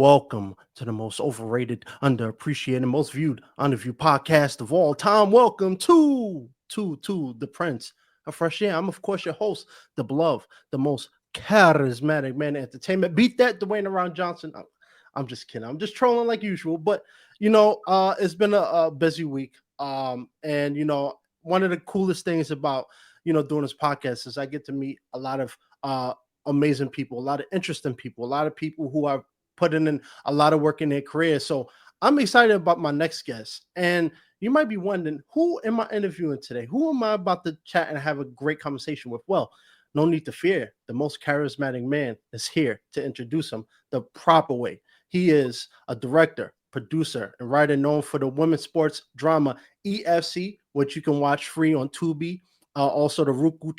welcome to the most overrated, underappreciated, most viewed, underviewed podcast of all time. Welcome to the Prince of Fresh Air. I'm of course your host, the beloved, the most charismatic man in entertainment. Beat that, Dwayne Around Johnson. I'm just kidding. I'm just trolling like usual. But it's been a busy week. And one of the coolest things about doing this podcast is I get to meet a lot of amazing people, a lot of interesting people, a lot of people who are putting in a lot of work in their career. So I'm excited about my next guest. And you might be wondering, who am I interviewing today? Who am I about to chat and have a great conversation with? Well, no need to fear. The most charismatic man is here to introduce him the proper way. He is a director, producer, and writer known for the women's sports drama EFC, which you can watch free on Tubi. Also, the Roku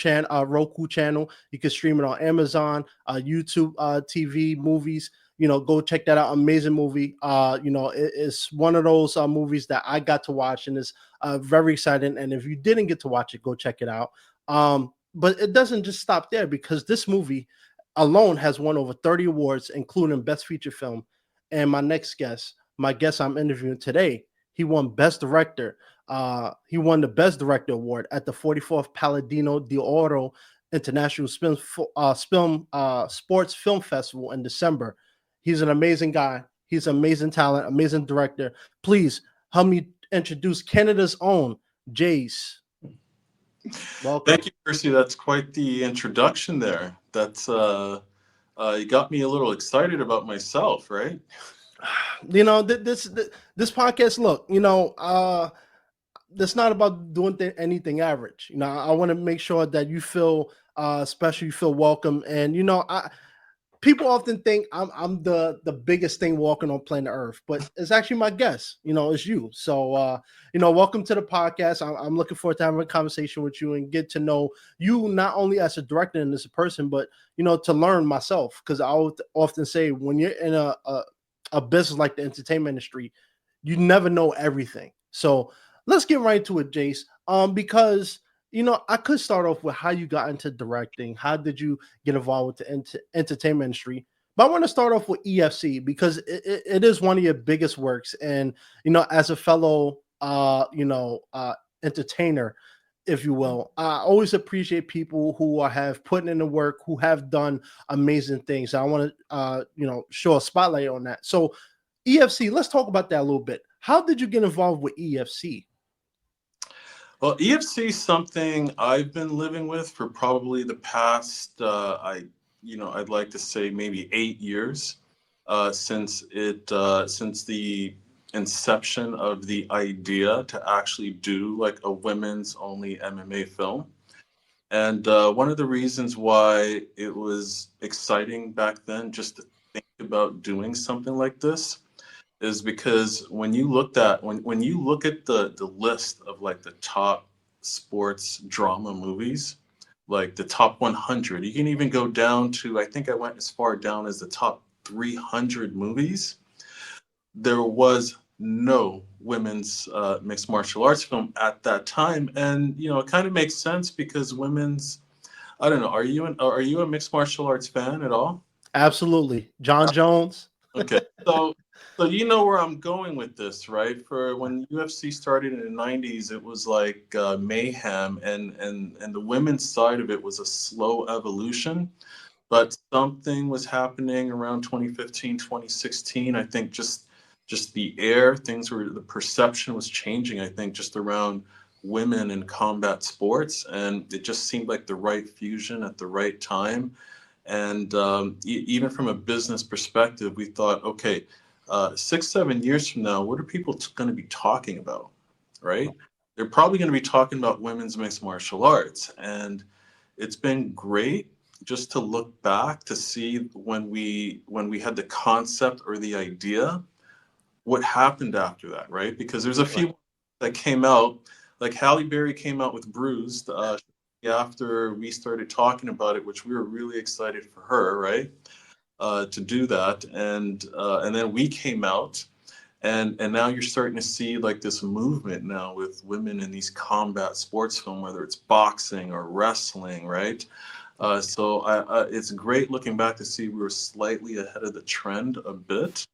channel. You can stream it on Amazon, YouTube TV, movies. Go check that out. Amazing movie. It's one of those movies that I got to watch and is very exciting. And if you didn't get to watch it, go check it out. But it doesn't just stop there, because this movie alone has won over 30 awards, including Best Feature Film. And my guest I'm interviewing today, he won Best Director. He won the Best Director Award at the 44th Paladino de Oro International Sports Film Festival in December. He's an amazing guy. He's an amazing talent, amazing director. Please help me introduce Canada's own Jaze. Welcome. Thank you, Percy. That's quite the introduction there. That's you got me a little excited about myself, right? This podcast. Look, that's not about doing anything average. I want to make sure that you feel special, you feel welcome, and people often think I'm the biggest thing walking on planet Earth, but it's actually my guest. It's you. So welcome to the podcast. I'm looking forward to having a conversation with you and get to know you not only as a director and as a person, but to learn myself. Because I often say, when you're in a business like the entertainment industry, you never know everything. So let's get right into it, Jace. Because I could start off with how you got into directing. How did you get involved with the entertainment industry? But I want to start off with EFC, because it is one of your biggest works. And, as a fellow, entertainer, if you will, I always appreciate people who have put in the work, who have done amazing things. I want to, show a spotlight on that. So EFC, let's talk about that a little bit. How did you get involved with EFC? Well, EFC is something I've been living with for probably the past, I'd like to say maybe 8 years, since the inception of the idea to actually do like a women's only MMA film. And one of the reasons why it was exciting back then just to think about doing something like this is because when you look at the list of like the top sports drama movies, like the top 100, you can even go down to, I think I went as far down as the top 300 movies. There was no women's mixed martial arts film at that time, and it kind of makes sense because women's. I don't know. Are you a mixed martial arts fan at all? Absolutely, John Jones. Okay, so you know where I'm going with this, right? For when UFC started in the 90s, it was like mayhem, and the women's side of it was a slow evolution. But something was happening around 2015, 2016. I think just the perception was changing, I think, just around women in combat sports. And it just seemed like the right fusion at the right time. And even from a business perspective, we thought, okay, 6-7 years from now, what are people going to be talking about, right? They're probably going to be talking about women's mixed martial arts. And it's been great just to look back to see when we had the concept or the idea, what happened after that, right? Because there's a few that came out, like Halle Berry came out with Bruised after we started talking about it, which we were really excited for her, right? To do that, and then we came out, and now you're starting to see like this movement now with women in these combat sports film, whether it's boxing or wrestling, right? So it's great looking back to see we were slightly ahead of the trend a bit.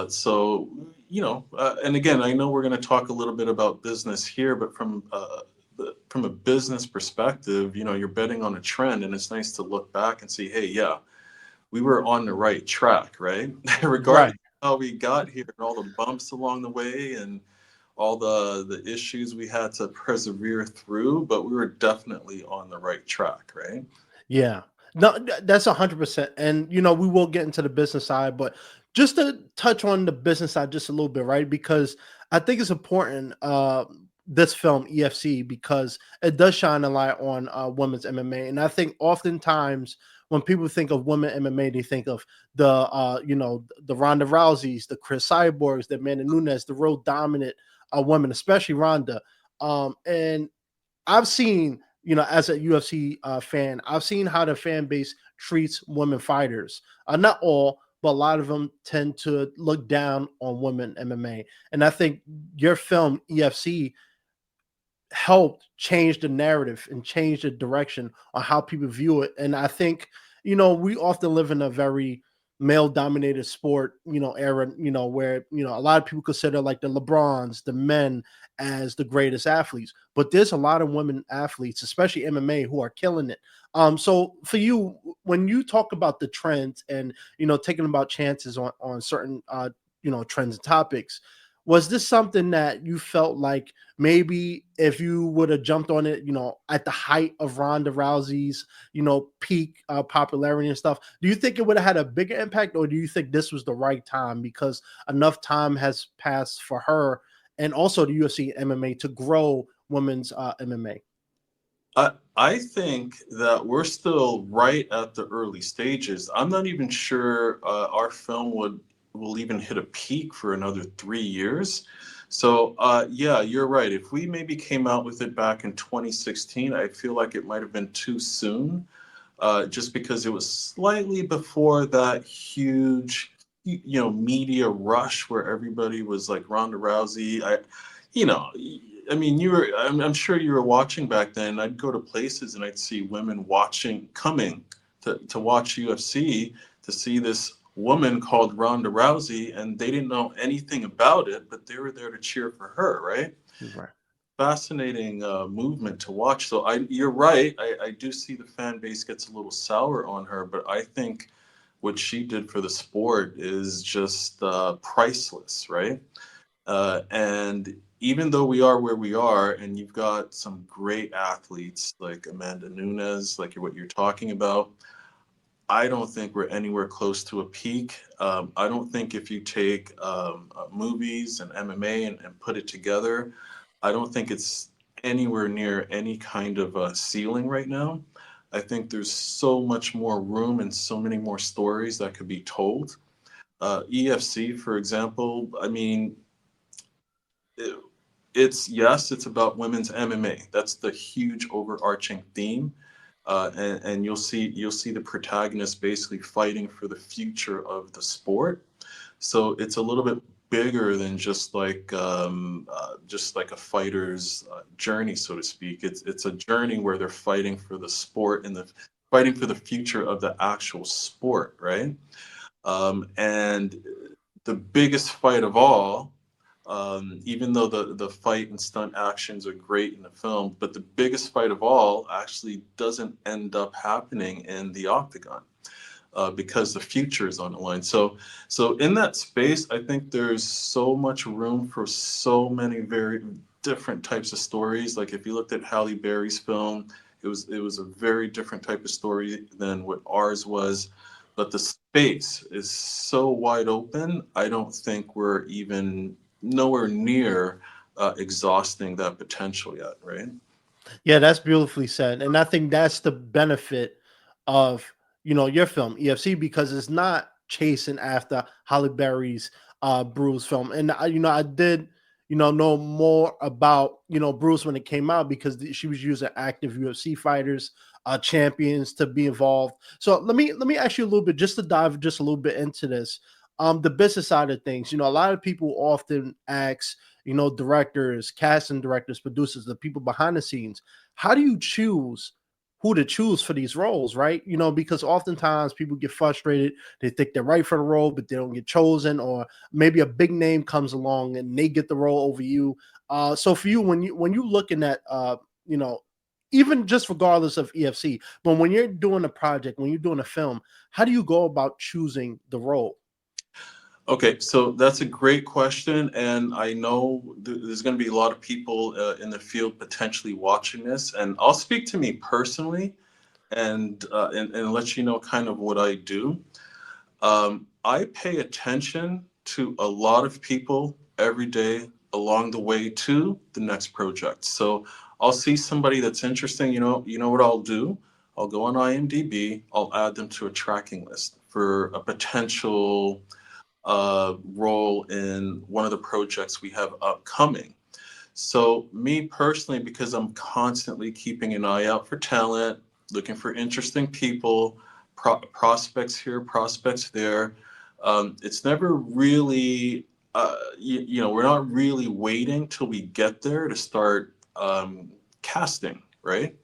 So, and again, I know we're going to talk a little bit about business here, but from a business perspective, you're betting on a trend, and it's nice to look back and see, hey, yeah, we were on the right track, right? Regardless Right. of how we got here and all the bumps along the way and all the issues we had to persevere through, but we were definitely on the right track, right? Yeah. No, that's 100%. And we will get into the business side, but just to touch on the business side just a little bit, right? Because I think it's important, this film EFC, because it does shine a light on women's MMA. And I think oftentimes when people think of women MMA, they think of the Ronda Rouseys, the Chris Cyborgs, the Amanda Nunes, the real dominant women, especially Ronda. And I've seen, as a UFC fan, I've seen how the fan base treats women fighters. Not all, but a lot of them tend to look down on women MMA. And I think your film EFC helped change the narrative and change the direction on how people view it. And I think, we often live in a very male dominated sport, era, where, a lot of people consider like the LeBrons, the men as the greatest athletes, but there's a lot of women athletes, especially MMA, who are killing it. So for you, when you talk about the trends and, taking about chances on certain, trends and topics, was this something that you felt like maybe if you would have jumped on it, at the height of Ronda Rousey's, peak popularity and stuff, do you think it would have had a bigger impact, or do you think this was the right time because enough time has passed for her and also the UFC MMA to grow women's MMA? I think that we're still right at the early stages. I'm not even sure our film will even hit a peak for another 3 years. So yeah, you're right. If we maybe came out with it back in 2016, I feel like it might have been too soon, just because it was slightly before that huge, media rush where everybody was like Ronda Rousey. You know, I mean, I'm sure you were watching back then. I'd go to places and I'd see women coming to watch UFC to see this woman called Ronda Rousey, and they didn't know anything about it, but they were there to cheer for her, right? Right. Fascinating movement to watch. So you're right. I do see the fan base gets a little sour on her, but I think what she did for the sport is just priceless, right? And even though we are where we are, and you've got some great athletes like Amanda Nunes, like what you're talking about, I don't think we're anywhere close to a peak. I don't think if you take movies and MMA and put it together, I don't think it's anywhere near any kind of ceiling right now. I think there's so much more room and so many more stories that could be told. EFC, for example, I mean, it, it's about women's MMA. That's the huge overarching theme, and you'll see the protagonist basically fighting for the future of the sport. So it's a little bit bigger than just like a fighter's journey, so to speak. It's a journey where they're fighting for the sport and the fighting for the future of the actual sport, right? And the biggest fight of all, even though the fight and stunt actions are great in the film, but the biggest fight of all actually doesn't end up happening in the octagon, because the future is on the line. So in that space, I think there's so much room for so many very different types of stories. Like if you looked at Halle Berry's film, it was a very different type of story than what ours was. But the space is so wide open. I don't think we're even nowhere near exhausting that potential yet, right? Yeah, that's beautifully said. And I think that's the benefit of, your film, EFC, because it's not chasing after Halle Berry's Bruce film. And I did, know more about, Bruce when it came out because she was using active UFC fighters, champions to be involved. So let me ask you a little bit, just to dive just a little bit into this. The business side of things, a lot of people often ask, directors, casting directors, producers, the people behind the scenes, how do you choose who to choose for these roles, right? You know, because oftentimes people get frustrated. They think they're right for the role, but they don't get chosen, or maybe a big name comes along and they get the role over you. So for you, when you looking at you know, even just regardless of EFC, but when you're doing a project, when you're doing a film, how do you go about choosing the role? Okay, so that's a great question, and I know there's going to be a lot of people in the field potentially watching this, and I'll speak to me personally, and let you know kind of what I do. I pay attention to a lot of people every day along the way to the next project. So I'll see somebody that's interesting. You know what I'll do? I'll go on IMDb. I'll add them to a tracking list for a potential role in one of the projects we have upcoming. So me personally, because I'm constantly keeping an eye out for talent, looking for interesting people, prospects here, prospects there. It's never really, we're not really waiting till we get there to start casting, right?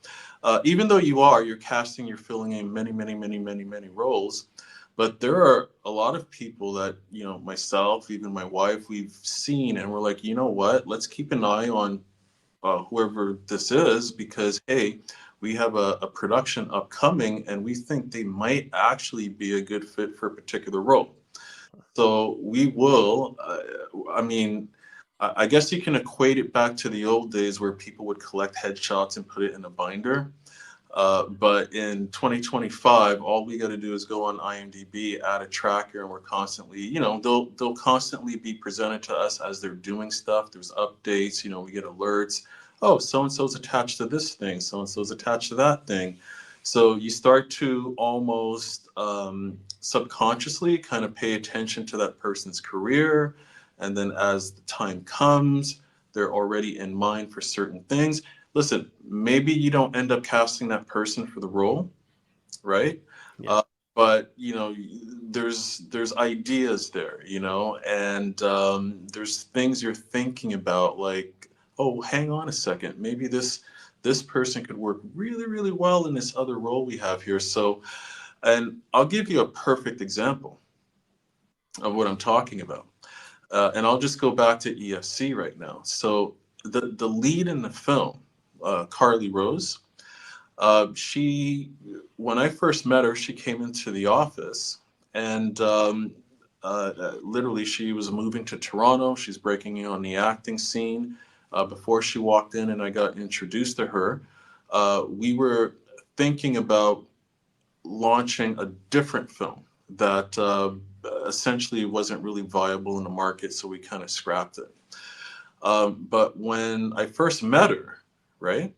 Even though you're casting, you're filling in many, many, many, many, many roles. But there are a lot of people that, myself, even my wife, we've seen, and we're like, you know what? Let's keep an eye on whoever this is, because, hey, we have a production upcoming and we think they might actually be a good fit for a particular role. So we will, I mean, I guess you can equate it back to the old days where people would collect headshots and put it in a binder. But in 2025, all we got to do is go on IMDb, add a tracker, and we're constantly, they'll constantly be presented to us as they're doing stuff. There's updates, we get alerts. Oh, so and so's attached to this thing, so and so's attached to that thing. So you start to almost subconsciously kind of pay attention to that person's career, and then as the time comes, they're already in mind for certain things. Listen, maybe you don't end up casting that person for the role, right? Yeah. Uh, but there's ideas there, and there's things you're thinking about, like, oh, hang on a second, maybe this person could work really, really well in this other role we have here. So, and I'll give you a perfect example of what I'm talking about. And I'll just go back to EFC right now. So the lead in the film, Carly Rose, she, when I first met her, she came into the office, and literally she was moving to Toronto. She's breaking in on the acting scene. Before she walked in and I got introduced to her, we were thinking about launching a different film that essentially wasn't really viable in the market, so we kind of scrapped it. But when I first met her, right,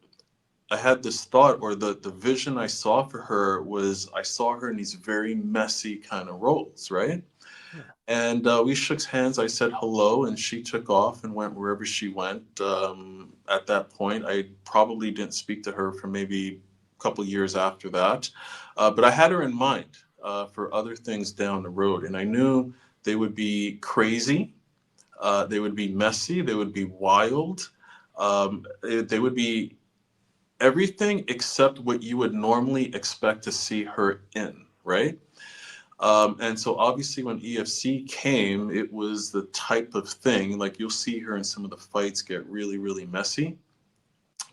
I had this thought, or the vision I saw for her was, I saw her in these very messy kind of roles, right? Yeah. And we shook hands. I said hello, and she took off and went wherever she went. At that point, I probably didn't speak to her for maybe a couple of years after that. But I had her in mind for other things down the road, and I knew they would be crazy, they would be messy, they would be wild, they would be everything except what you would normally expect to see her in, right? And so obviously when EFC came, it was the type of thing, like you'll see her in some of the fights get really, really messy.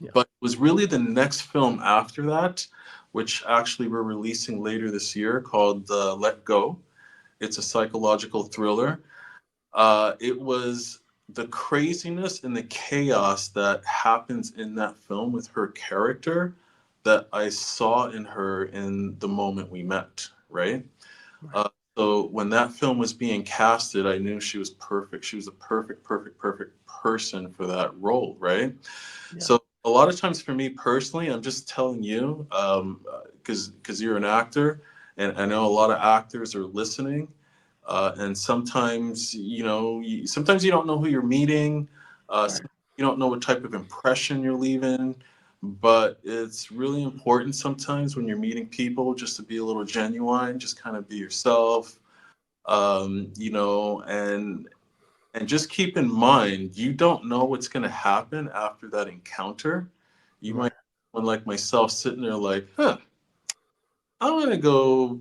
Yeah. But it was really the next film after that, which actually we're releasing later this year, called Let Go. It's a psychological thriller. It was the craziness and the chaos that happens in that film with her character that I saw in her in the moment we met, right? Right. Uh, so when that film was being casted, I knew she was perfect. She was a perfect, perfect, perfect person for that role, right? Yeah. So a lot of times for me personally, I'm just telling you, because you're an actor, and I know a lot of actors are listening, and sometimes sometimes you don't know who you're meeting, Right. you don't know what type of impression you're leaving, but it's really important sometimes when you're meeting people just to be a little genuine, just kind of be yourself, and just keep in mind, you don't know what's going to happen after that encounter. You might Right. like myself sitting there like, huh, I want to go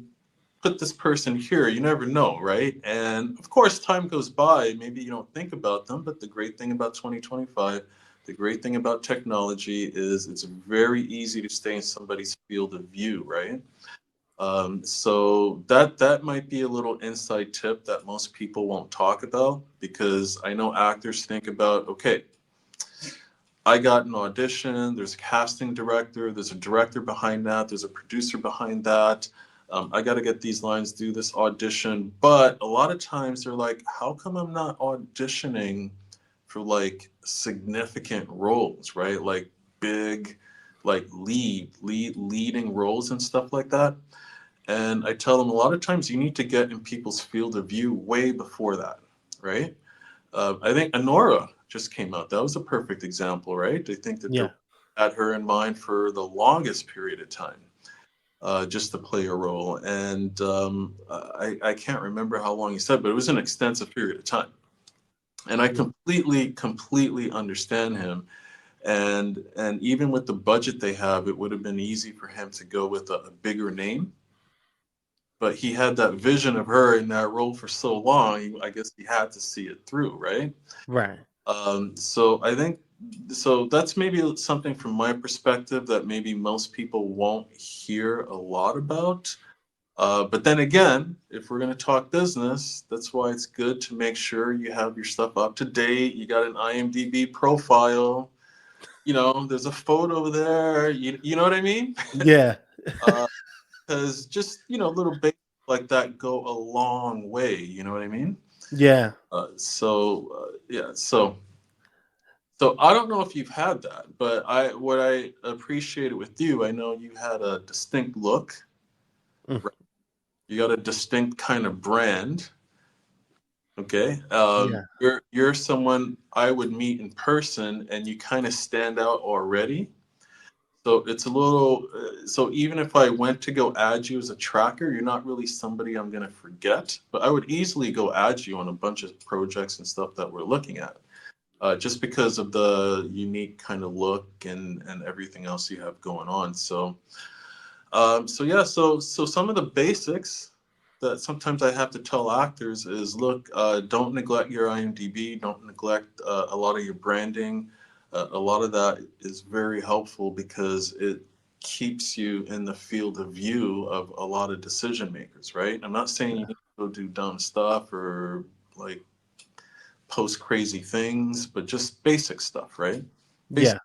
put this person here. You never know, right? And of course, time goes by. Maybe you don't think about them, but the great thing about 2025, the great thing about technology is it's very easy to stay in somebody's field of view, right? So that might be a little inside tip that most people won't talk about because I know actors think about, okay, I got an audition, there's a casting director, there's a director behind that, there's a producer behind that. I got to get these lines, do this audition. But a lot of times they're like, how come I'm not auditioning for like significant roles, right? Like big, like leading roles and stuff like that. And I tell them a lot of times you need to get in people's field of view way before that, right? I think Honora just came out. That was a perfect example, right? I think that they Yeah. had her in mind for the longest period of time, just to play a role. And I can't remember how long he said, but it was an extensive period of time. And I completely understand him. And even with the budget they have, it would have been easy for him to go with a bigger name, but he had that vision of her in that role for so long. I guess he had to see it through, right? Right. So I think so. That's maybe something from my perspective that maybe most people won't hear a lot about. But then again, if we're going to talk business, that's why it's good to make sure you have your stuff up to date. You got an IMDb profile. You know, there's a photo there. You know what I mean? Yeah. Because just little basics like that go a long way. You know what I mean? Yeah. Yeah. So I don't know if you've had that, but what I appreciated with you, I know you had a distinct look. Mm. Right? You got a distinct kind of brand. Okay. Yeah. You're someone I would meet in person, and you kind of stand out already. So it's a little. So even if I went to go add you as a tracker, you're not really somebody I'm gonna forget. But I would easily go add you on a bunch of projects and stuff that we're looking at. Just because of the unique kind of look and everything else you have going on. So yeah, so some of the basics that sometimes I have to tell actors is, look, don't neglect your IMDb, don't neglect a lot of your branding. A lot of that is very helpful because it keeps you in the field of view of a lot of decision makers, right? I'm not saying you need to go do dumb stuff or like post crazy things, but just basic stuff, right? Basic. Yeah.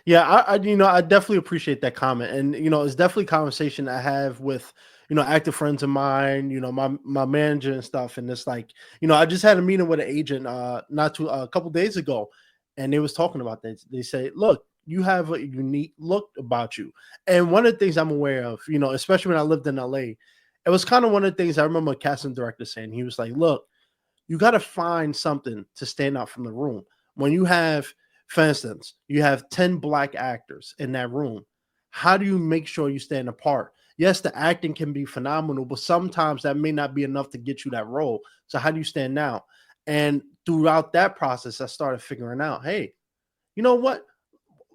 Yeah, I definitely appreciate that comment, and it's definitely a conversation I have with active friends of mine, my manager and stuff, and it's like I just had a meeting with an agent not too a couple days ago, and they was talking about this. They say, look, you have a unique look about you, and one of the things I'm aware of, especially when I lived in LA, it was kind of one of the things I remember a casting director saying. He was like, look, you got to find something to stand out from the room. When you have, for instance, you have 10 black actors in that room, how do you make sure you stand apart? Yes, the acting can be phenomenal, but sometimes that may not be enough to get you that role. So how do you stand out? And throughout that process, I started figuring out, hey, you know what?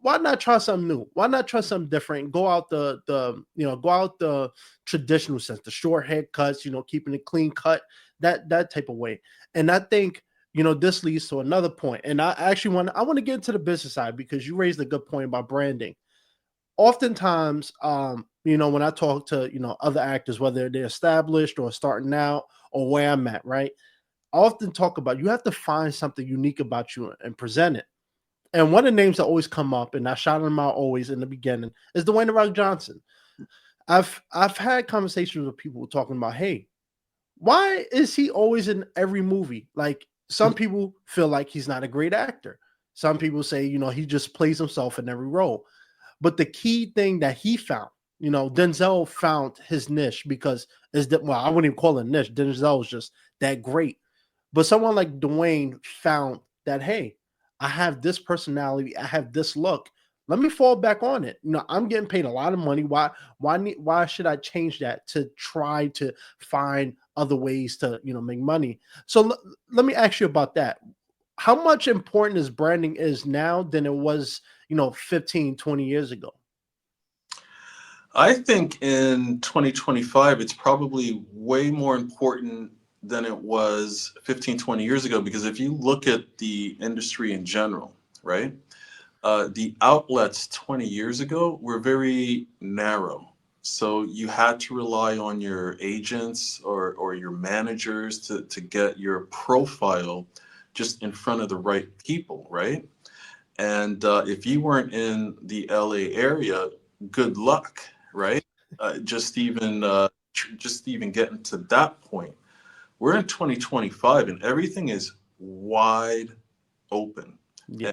Why not try something new? Why not try something different? Go out go out the traditional sense, the short haircuts, keeping it clean cut, that type of way. And I think this leads to another point. And I want to get into the business side because you raised a good point about branding. Oftentimes, when I talk to other actors, whether they're established or starting out or where I'm at, right? I often talk about you have to find something unique about you and present it. And one of the names that always come up, and I shout him out always in the beginning, is Dwayne The Rock Johnson. I've had conversations with people talking about, hey, why is he always in every movie? Like some people feel like he's not a great actor. Some people say, he just plays himself in every role. But the key thing that he found, Denzel found his niche because I wouldn't even call it a niche. Denzel is just that great. But someone like Dwayne found that, hey, I have this personality, I have this look. Let me fall back on it. I'm getting paid a lot of money. Why should I change that to try to find other ways to, make money? So let me ask you about that. how much important is branding is now than it was, 15, 20 years ago? I think in 2025, it's probably way more important than it was 15, 20 years ago, because if you look at the industry in general, right? The outlets 20 years ago were very narrow. So you had to rely on your agents or your managers to get your profile just in front of the right people, right? And if you weren't in the LA area, good luck, right? Just even getting to that point. We're in 2025 and everything is wide open. Yeah.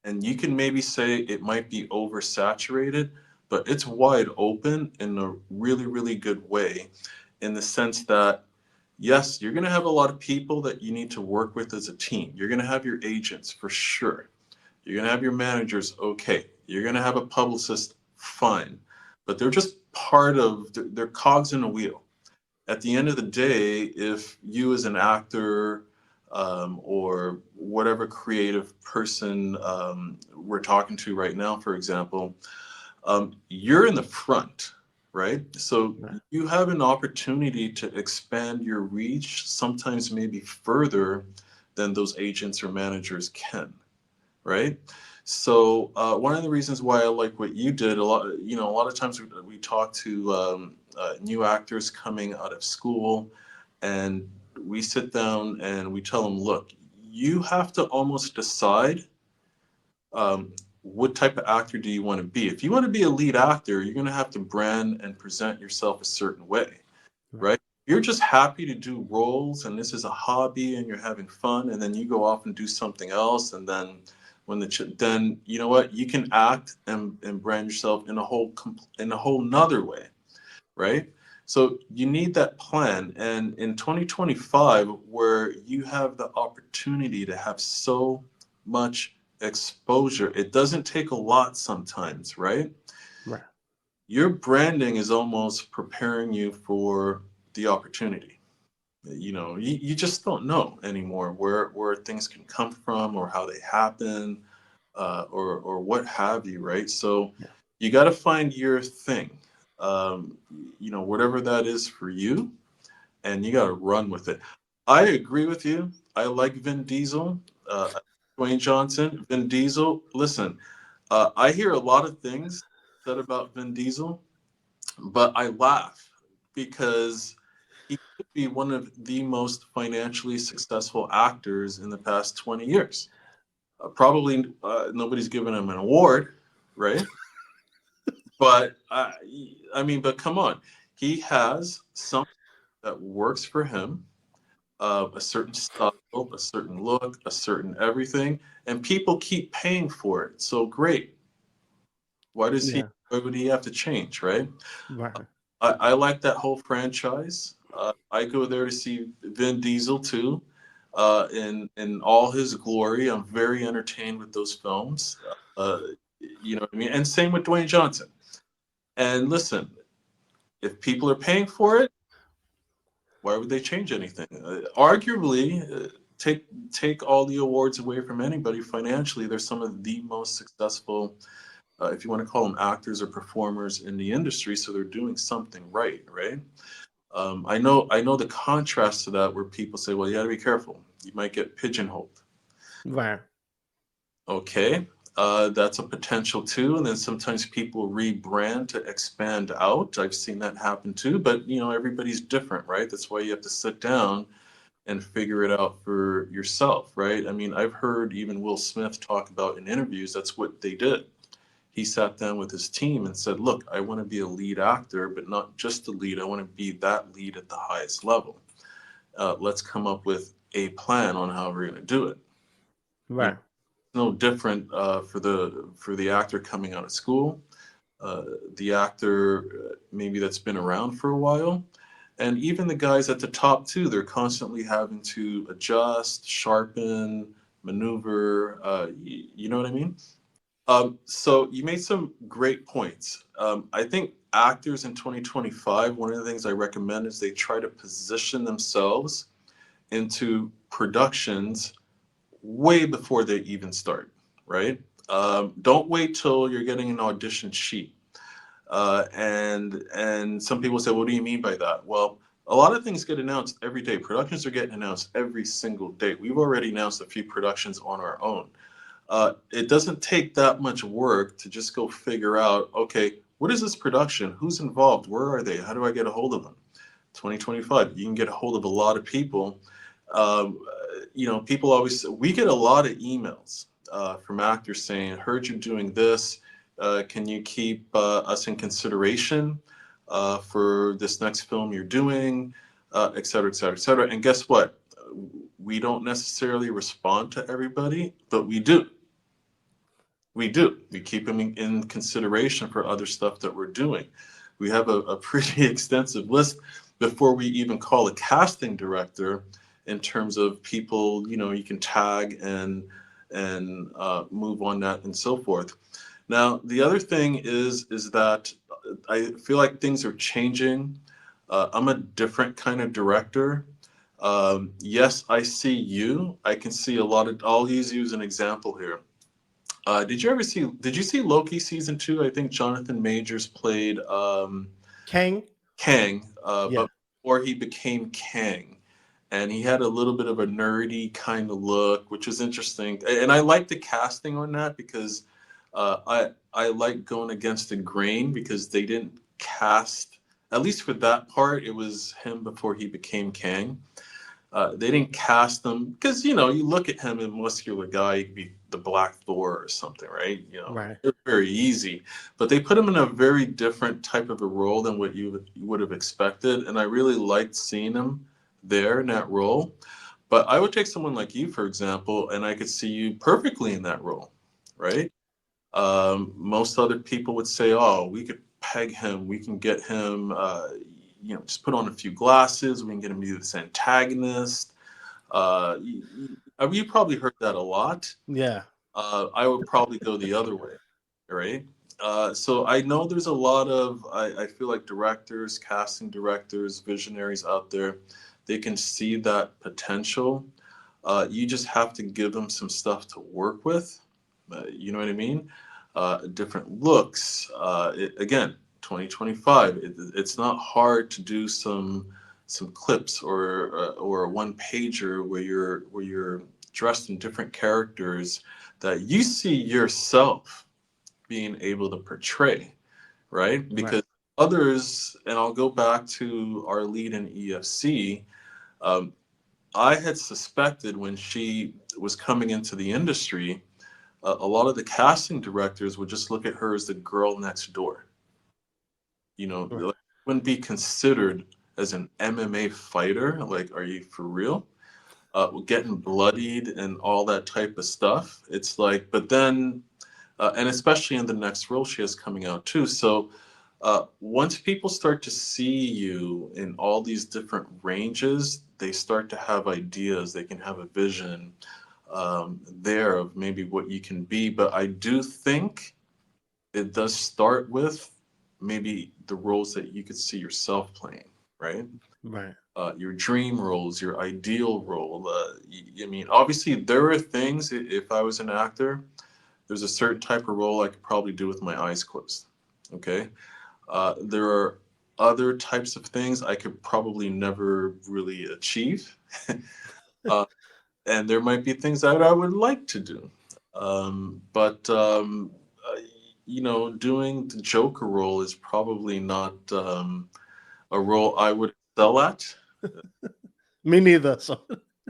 And you can maybe say it might be oversaturated, but it's wide open in a really, really good way, in the sense that, yes, you're going to have a lot of people that you need to work with as a team. You're going to have your agents for sure. You're going to have your managers, okay. You're going to have a publicist, fine. But they're just part of, they're cogs in a wheel. At the end of the day, if you as an actor, or whatever creative person we're talking to right now, for example, you're in the front, right? So Right. you have an opportunity to expand your reach, sometimes maybe further than those agents or managers can, right? So one of the reasons why I like what you did, a lot of times we talk to new actors coming out of school, and we sit down and we tell them, look, you have to almost decide what type of actor do you want to be. If you want to be a lead actor, you're going to have to brand and present yourself a certain way, Right. right? You're just happy to do roles and this is a hobby and you're having fun, and then you go off and do something else, and then then you know what, you can act and brand yourself in a whole nother way, right? So you need that plan. And in 2025, where you have the opportunity to have so much exposure, it doesn't take a lot sometimes, right? Right. Your branding is almost preparing you for the opportunity. You just don't know anymore where things can come from or how they happen, or what have you, right? So Yeah. you got to find your thing, whatever that is for you, and you got to run with it. I agree with you. I like Vin Diesel, Dwayne Johnson, Vin Diesel. Listen, I hear a lot of things said about Vin Diesel, but I laugh because he could be one of the most financially successful actors in the past 20 years. Probably nobody's given him an award, right? But but come on, he has something that works for him, a certain style, a certain look, a certain everything, and people keep paying for it. So great. Why does he? Yeah. Why would he have to change, right? Right. I like that whole franchise. I go there to see Vin Diesel too, in all his glory. I'm very entertained with those films. You know what I mean? And same with Dwayne Johnson. And listen, if people are paying for it, why would they change anything? Arguably, take all the awards away from anybody financially. They're some of the most successful, if you want to call them actors or performers in the industry. So they're doing something right, right? I know the contrast to that, where people say, "Well, you got to be careful. You might get pigeonholed." Right. Okay, that's a potential too. And then sometimes people rebrand to expand out. I've seen that happen too. But everybody's different, right? That's why you have to sit down and figure it out for yourself, right? I mean, I've heard even Will Smith talk about in interviews. That's what they did. He sat down with his team and said, "Look, I want to be a lead actor, but not just the lead. I want to be that lead at the highest level. Let's come up with a plan on how we're going to do it." You know, Right. no different for the actor coming out of school, the actor maybe that's been around for a while, and even the guys at the top too. They're constantly having to adjust, sharpen, maneuver. You know what I mean? So you made some great points. I think actors in 2025, one of the things I recommend is they try to position themselves into productions way before they even start, right? Don't wait till you're getting an audition sheet. And some people say, what do you mean by that? Well, a lot of things get announced every day. Productions are getting announced every single day. We've already announced a few productions on our own. It doesn't take that much work to just go figure out, okay, what is this production? Who's involved? Where are they? How do I get a hold of them? 2025, you can get a hold of a lot of people. Um, People always, we get a lot of emails from actors saying, heard you doing this. Can you keep us in consideration for this next film you're doing, et cetera, et cetera, et cetera. And guess what? We don't necessarily respond to everybody, but we do. We do. We keep them in consideration for other stuff that we're doing. We have a pretty extensive list before we even call a casting director in terms of people, you can tag and move on that and so forth. Now, the other thing is that I feel like things are changing. I'm a different kind of director. Yes, I see you. I can see a lot of. I'll use you as an example here. Did you see Loki season 2? I think Jonathan Majors played Kang. Kang, Yeah. but before he became Kang, and he had a little bit of a nerdy kind of look, which was interesting. And I like the casting on that because I like going against the grain because they didn't cast, at least for that part, it was him before he became Kang. They didn't cast them because you look at him, a muscular guy, he could be the Black Thor or something, right? Right. It's very easy. But they put him in a very different type of a role than what you would have expected, and I really liked seeing him there in that role. But I would take someone like you, for example, and I could see you perfectly in that role, right? Most other people would say, "Oh, we could peg him. We can get him. Just put on a few glasses. We can get him to be this antagonist." You probably heard that a lot. Yeah. I would probably go the other way, right? So I know there's a lot of, I feel like directors, casting directors, visionaries out there, they can see that potential. You just have to give them some stuff to work with. You know what I mean? Different looks. Again, 2025. It's not hard to do some clips or a one pager where you're dressed in different characters that you see yourself being able to portray, right? Right. Because others, and I'll go back to our lead in EFC. Um, I had suspected when she was coming into the industry, a lot of the casting directors would just look at her as the girl next door. Right. Like, wouldn't be considered as an MMA fighter. Like, are you for real? Getting bloodied and all that type of stuff. It's like, but then, and especially in the next role she has coming out too. So once people start to see you in all these different ranges, they start to have ideas. They can have a vision there of maybe what you can be. But I do think it does start with maybe the roles that you could see yourself playing, right? Right. Your dream roles, your ideal role. I mean, obviously, there are things, if I was an actor, there's a certain type of role I could probably do with my eyes closed. Okay. There are other types of things I could probably never really achieve. uh, and there might be things that I would like to do. But uh, doing the Joker role is probably not a role I would excel at. Me neither. So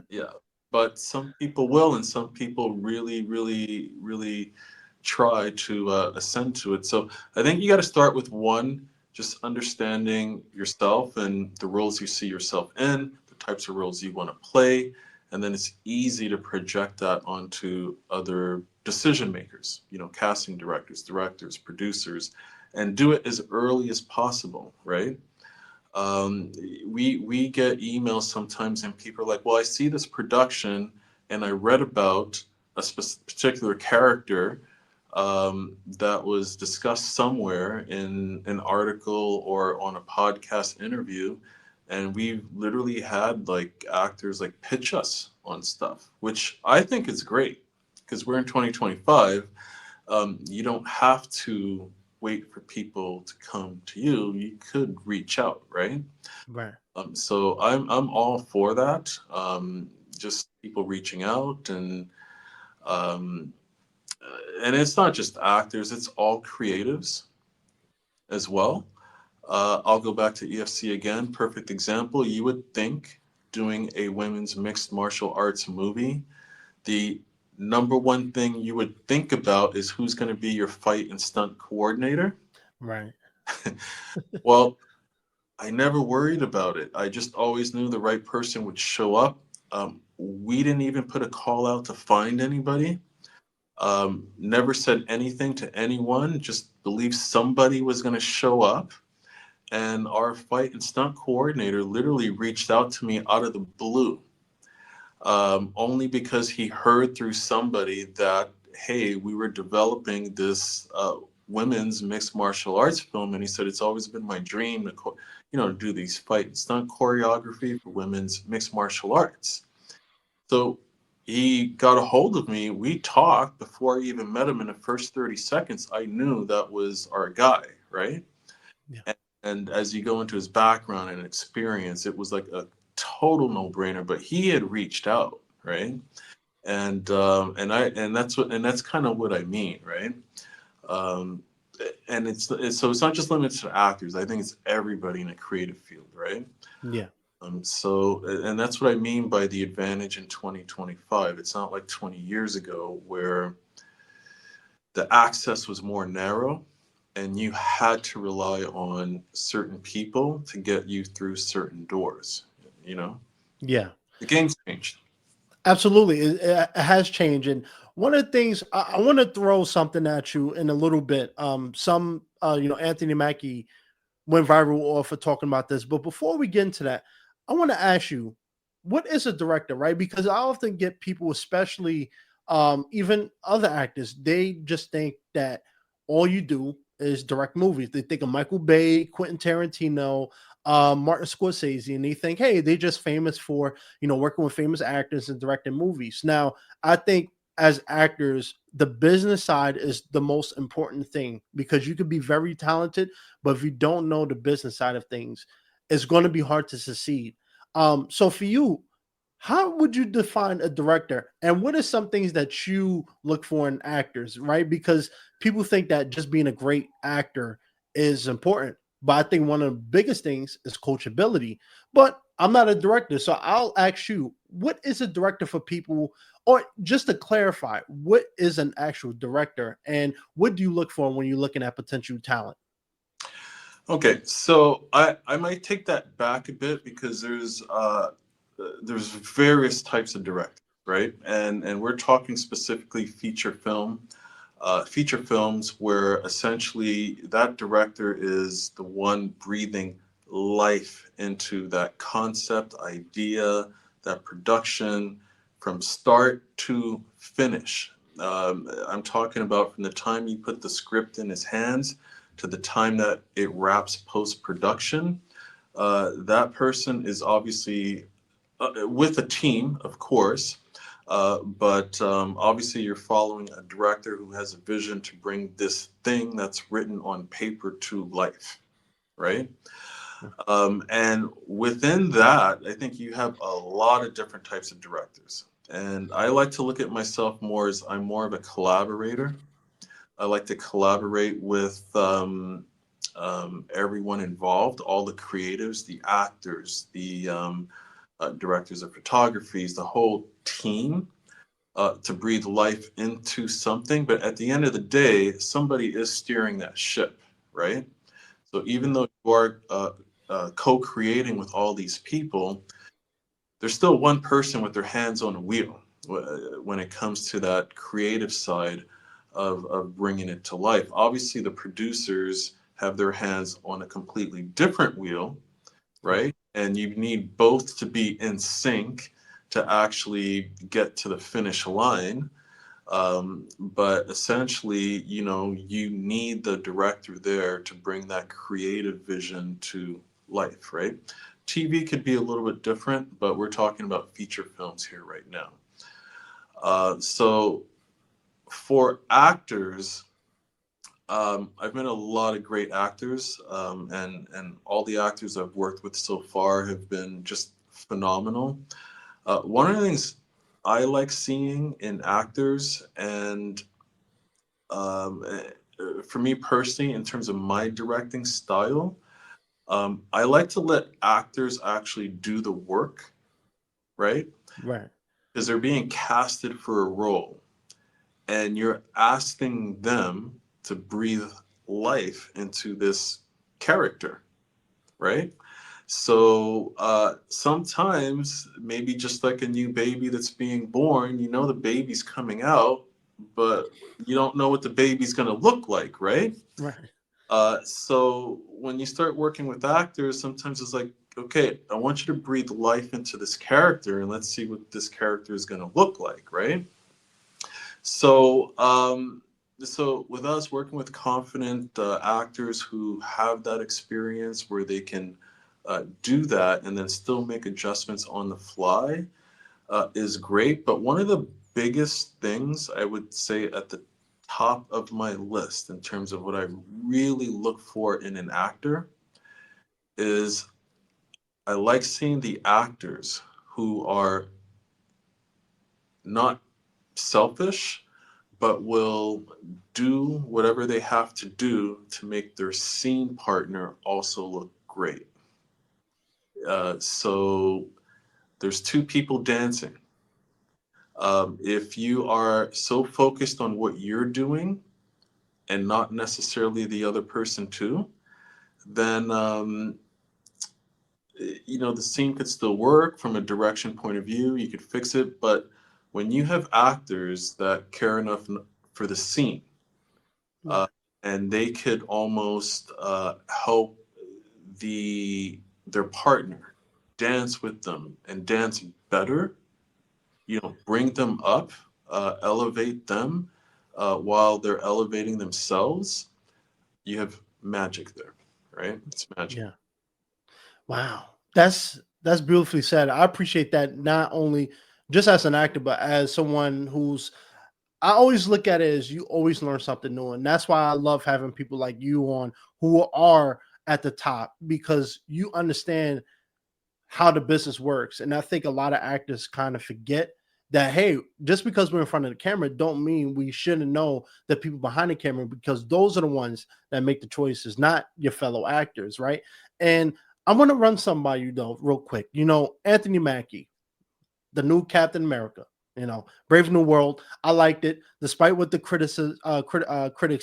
Yeah, but some people will, and some people really, really, really try to ascend to it. So I think you got to start with one, just understanding yourself and the roles you see yourself in, the types of roles you want to play, and then it's easy to project that onto other decision makers, casting directors, producers, and do it as early as possible, right? um, we get emails sometimes and people are like, well, I see this production and I read about a particular character that was discussed somewhere in an article or on a podcast interview, and we've literally had like actors like pitch us on stuff, which I think is great because we're in 2025. You don't have to wait for people to come to you. You could reach out, right? Right. So I'm all for that. Just people reaching out, um, and it's not just actors; it's all creatives as well. I'll go back to EFC again. Perfect example. You would think doing a women's mixed martial arts movie, the number one thing you would think about is who's going to be your fight and stunt coordinator. Right. Well, I never worried about it. I just always knew the right person would show up. We didn't even put a call out to find anybody. Never said anything to anyone. Just believed somebody was going to show up. And our fight and stunt coordinator literally reached out to me out of the blue, only because he heard through somebody that, hey, we were developing this women's mixed martial arts film, and he said it's always been my dream to, to do these fight and stunt choreography for women's mixed martial arts. So he got a hold of me. We talked before I even met him. In the first 30 seconds, I knew that was our guy, right? Yeah. And as you go into his background and experience, it was like a total no-brainer. But he had reached out, right? And that's kind of what I mean, right? Um, and it's not just limited to actors. I think it's everybody in a creative field, right? Yeah. And that's what I mean by the advantage in 2025. It's not like 20 years ago where the access was more narrow and you had to rely on certain people to get you through certain doors. You know, Yeah. the game's changed. Absolutely, it has changed, and one of the things I want to throw something at you in a little bit. Some, Anthony Mackie went viral off for talking about this, but before we get into that, I want to ask you, what is a director, right? Because I often get people, especially even other actors, they just think that all you do is direct movies. They think of Michael Bay, Quentin Tarantino, Martin Scorsese, and they think, hey, they're just famous for working with famous actors and directing movies. Now, I think as actors, the business side is the most important thing because you could be very talented, but if you don't know the business side of things, it's going to be hard to succeed. So for you, how would you define a director, and what are some things that you look for in actors, right? Because people think that just being a great actor is important, but I think one of the biggest things is coachability. But I'm not a director, so I'll ask you, what is a director for people, or just to clarify, what is an actual director, and what do you look for when you're looking at potential talent? Okay, so I might take that back a bit because there's various types of directors, right? And we're talking specifically feature films where essentially that director is the one breathing life into that concept, idea, that production from start to finish. I'm talking about from the time you put the script in his hands to the time that it wraps post production. That person is obviously with a team, of course, but obviously you're following a director who has a vision to bring this thing that's written on paper to life, right? And within that, I think you have a lot of different types of directors. And I like to look at myself more as I'm more of a collaborator. I like to collaborate with everyone involved, all the creatives, the actors, the directors of photography, the whole team to breathe life into something. But at the end of the day, somebody is steering that ship, right? So even Yeah. though you are co-creating with all these people, there's still one person with their hands on the wheel when it comes to that creative side of bringing it to life. Obviously, the producers have their hands on a completely different wheel, Right. right? And you need both to be in sync to actually get to the finish line. But essentially, you need the director there to bring that creative vision to life, right? TV could be a little bit different, but we're talking about feature films here right now. So for actors, I've met a lot of great actors, and all the actors I've worked with so far have been just phenomenal. One of the things I like seeing in actors, and for me personally, in terms of my directing style, I like to let actors actually do the work, right? Right. Because they're being casted for a role, and you're asking them to breathe life into this character, right? So sometimes, maybe just like a new baby that's being born, you know the baby's coming out, but you don't know what the baby's going to look like, right? Right. So when you start working with actors, sometimes it's like, okay, I want you to breathe life into this character, and let's see what this character is going to look like, right? So, so with us working with confident actors who have that experience where they can do that and then still make adjustments on the fly is great. But one of the biggest things I would say at the top of my list in terms of what I really look for in an actor is I like seeing the actors who are not selfish, but will do whatever they have to do to make their scene partner also look great. So there's two people dancing. If you are so focused on what you're doing and not necessarily the other person too, then the scene could still work from a direction point of view. You could fix it, but when you have actors that care enough for the scene, Right. uh, and they could almost help their partner dance with them and dance better, bring them up, elevate them while they're elevating themselves. You have magic there, right? It's magic. Yeah. Wow. That's beautifully said. I appreciate that, not only just as an actor, but as someone who's, I always look at it as you always learn something new. And that's why I love having people like you on who are at the top, because you understand how the business works. And I think a lot of actors kind of forget that, hey, just because we're in front of the camera don't mean we shouldn't know the people behind the camera, because those are the ones that make the choices, not your fellow actors, right? And I want to run something by you though, real quick. Anthony Mackie, the new Captain America, Brave New World. I liked it, despite what the critics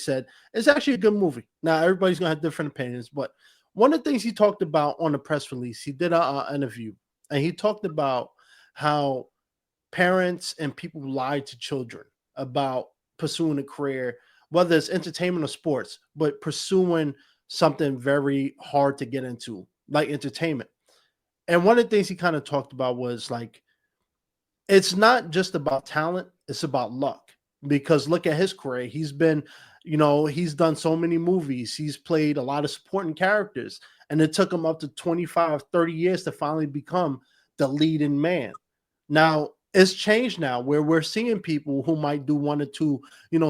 said. It's actually a good movie. Now, everybody's gonna have different opinions, but one of the things he talked about on the press release, he did an interview, and he talked about how parents and people lie to children about pursuing a career, whether it's entertainment or sports, but pursuing something very hard to get into, like entertainment. And one of the things he kind of talked about was like, it's not just about talent, it's about luck. Because look at his career. He's done so many movies, he's played a lot of supporting characters, and it took him up to 25, 30 years to finally become the leading man. Now, it's changed now where we're seeing people who might do one or two,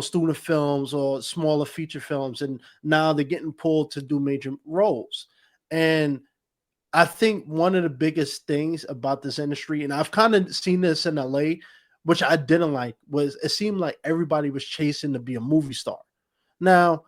student films or smaller feature films, and now they're getting pulled to do major roles. And I think one of the biggest things about this industry, and I've kind of seen this in LA, which I didn't like, was it seemed like everybody was chasing to be a movie star. Now,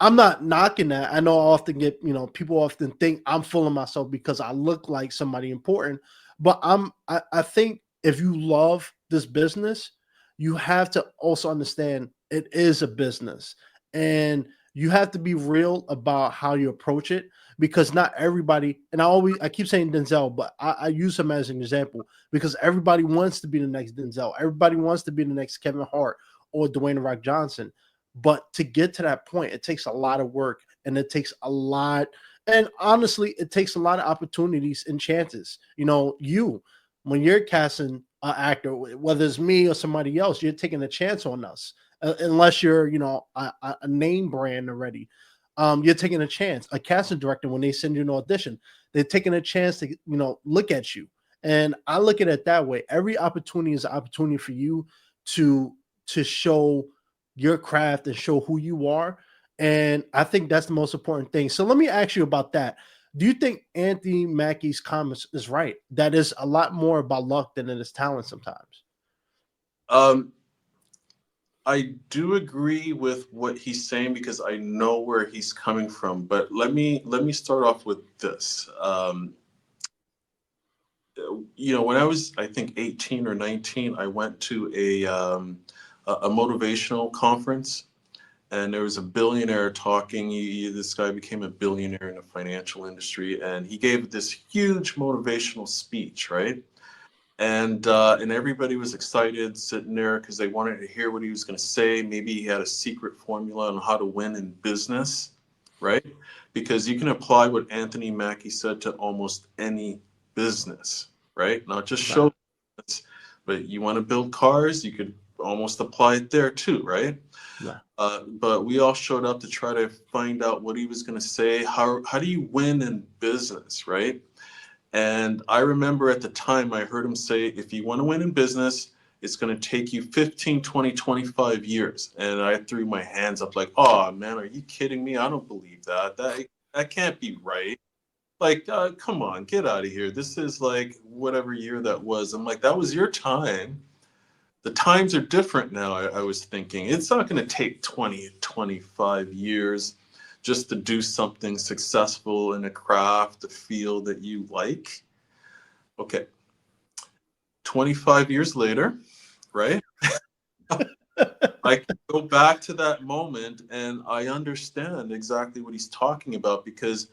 I'm not knocking that. I know I often get, people often think I'm full of myself because I look like somebody important, but I think if you love this business, you have to also understand it is a business, and you have to be real about how you approach it, because not everybody, and I keep saying Denzel, but I use him as an example because everybody wants to be the next Denzel. Everybody wants to be the next Kevin Hart or Dwayne The Rock Johnson. But to get to that point, it takes a lot of work, and it takes a lot. And honestly, it takes a lot of opportunities and chances. When you're casting an actor, whether it's me or somebody else, you're taking a chance on us, unless you're, a name brand already. you're taking a chance. A casting director, when they send you an audition, they're taking a chance to, look at you. And I look at it that way. Every opportunity is an opportunity for you to show your craft and show who you are. And I think that's the most important thing. So let me ask you about that. Do you think Anthony Mackie's comments is right? That is a lot more about luck than it is talent sometimes. I do agree with what he's saying because I know where he's coming from. But let me start off with this. When I was, I think, 18 or 19, I went to a motivational conference, and there was a billionaire talking. This guy became a billionaire in the financial industry, and he gave this huge motivational speech, right? And everybody was excited sitting there because they wanted to hear what he was going to say. Maybe he had a secret formula on how to win in business, right? Because you can apply what Anthony Mackie said to almost any business, right? Not just show business, but you want to build cars, you could almost apply it there too, right? Right. But we all showed up to try to find out what he was going to say. How do you win in business, right? And I remember at the time I heard him say, if you want to win in business, it's going to take you 15, 20, 25 years. And I threw my hands up like, oh, man, are you kidding me? I don't believe that. That can't be right. Like, come on, get out of here. This is like whatever year that was. I'm like, that was your time. The times are different now, I was thinking. It's not going to take 20, 25 years just to do something successful in a craft, a field that you like. Okay. 25 years later, right? I can go back to that moment and I understand exactly what he's talking about, because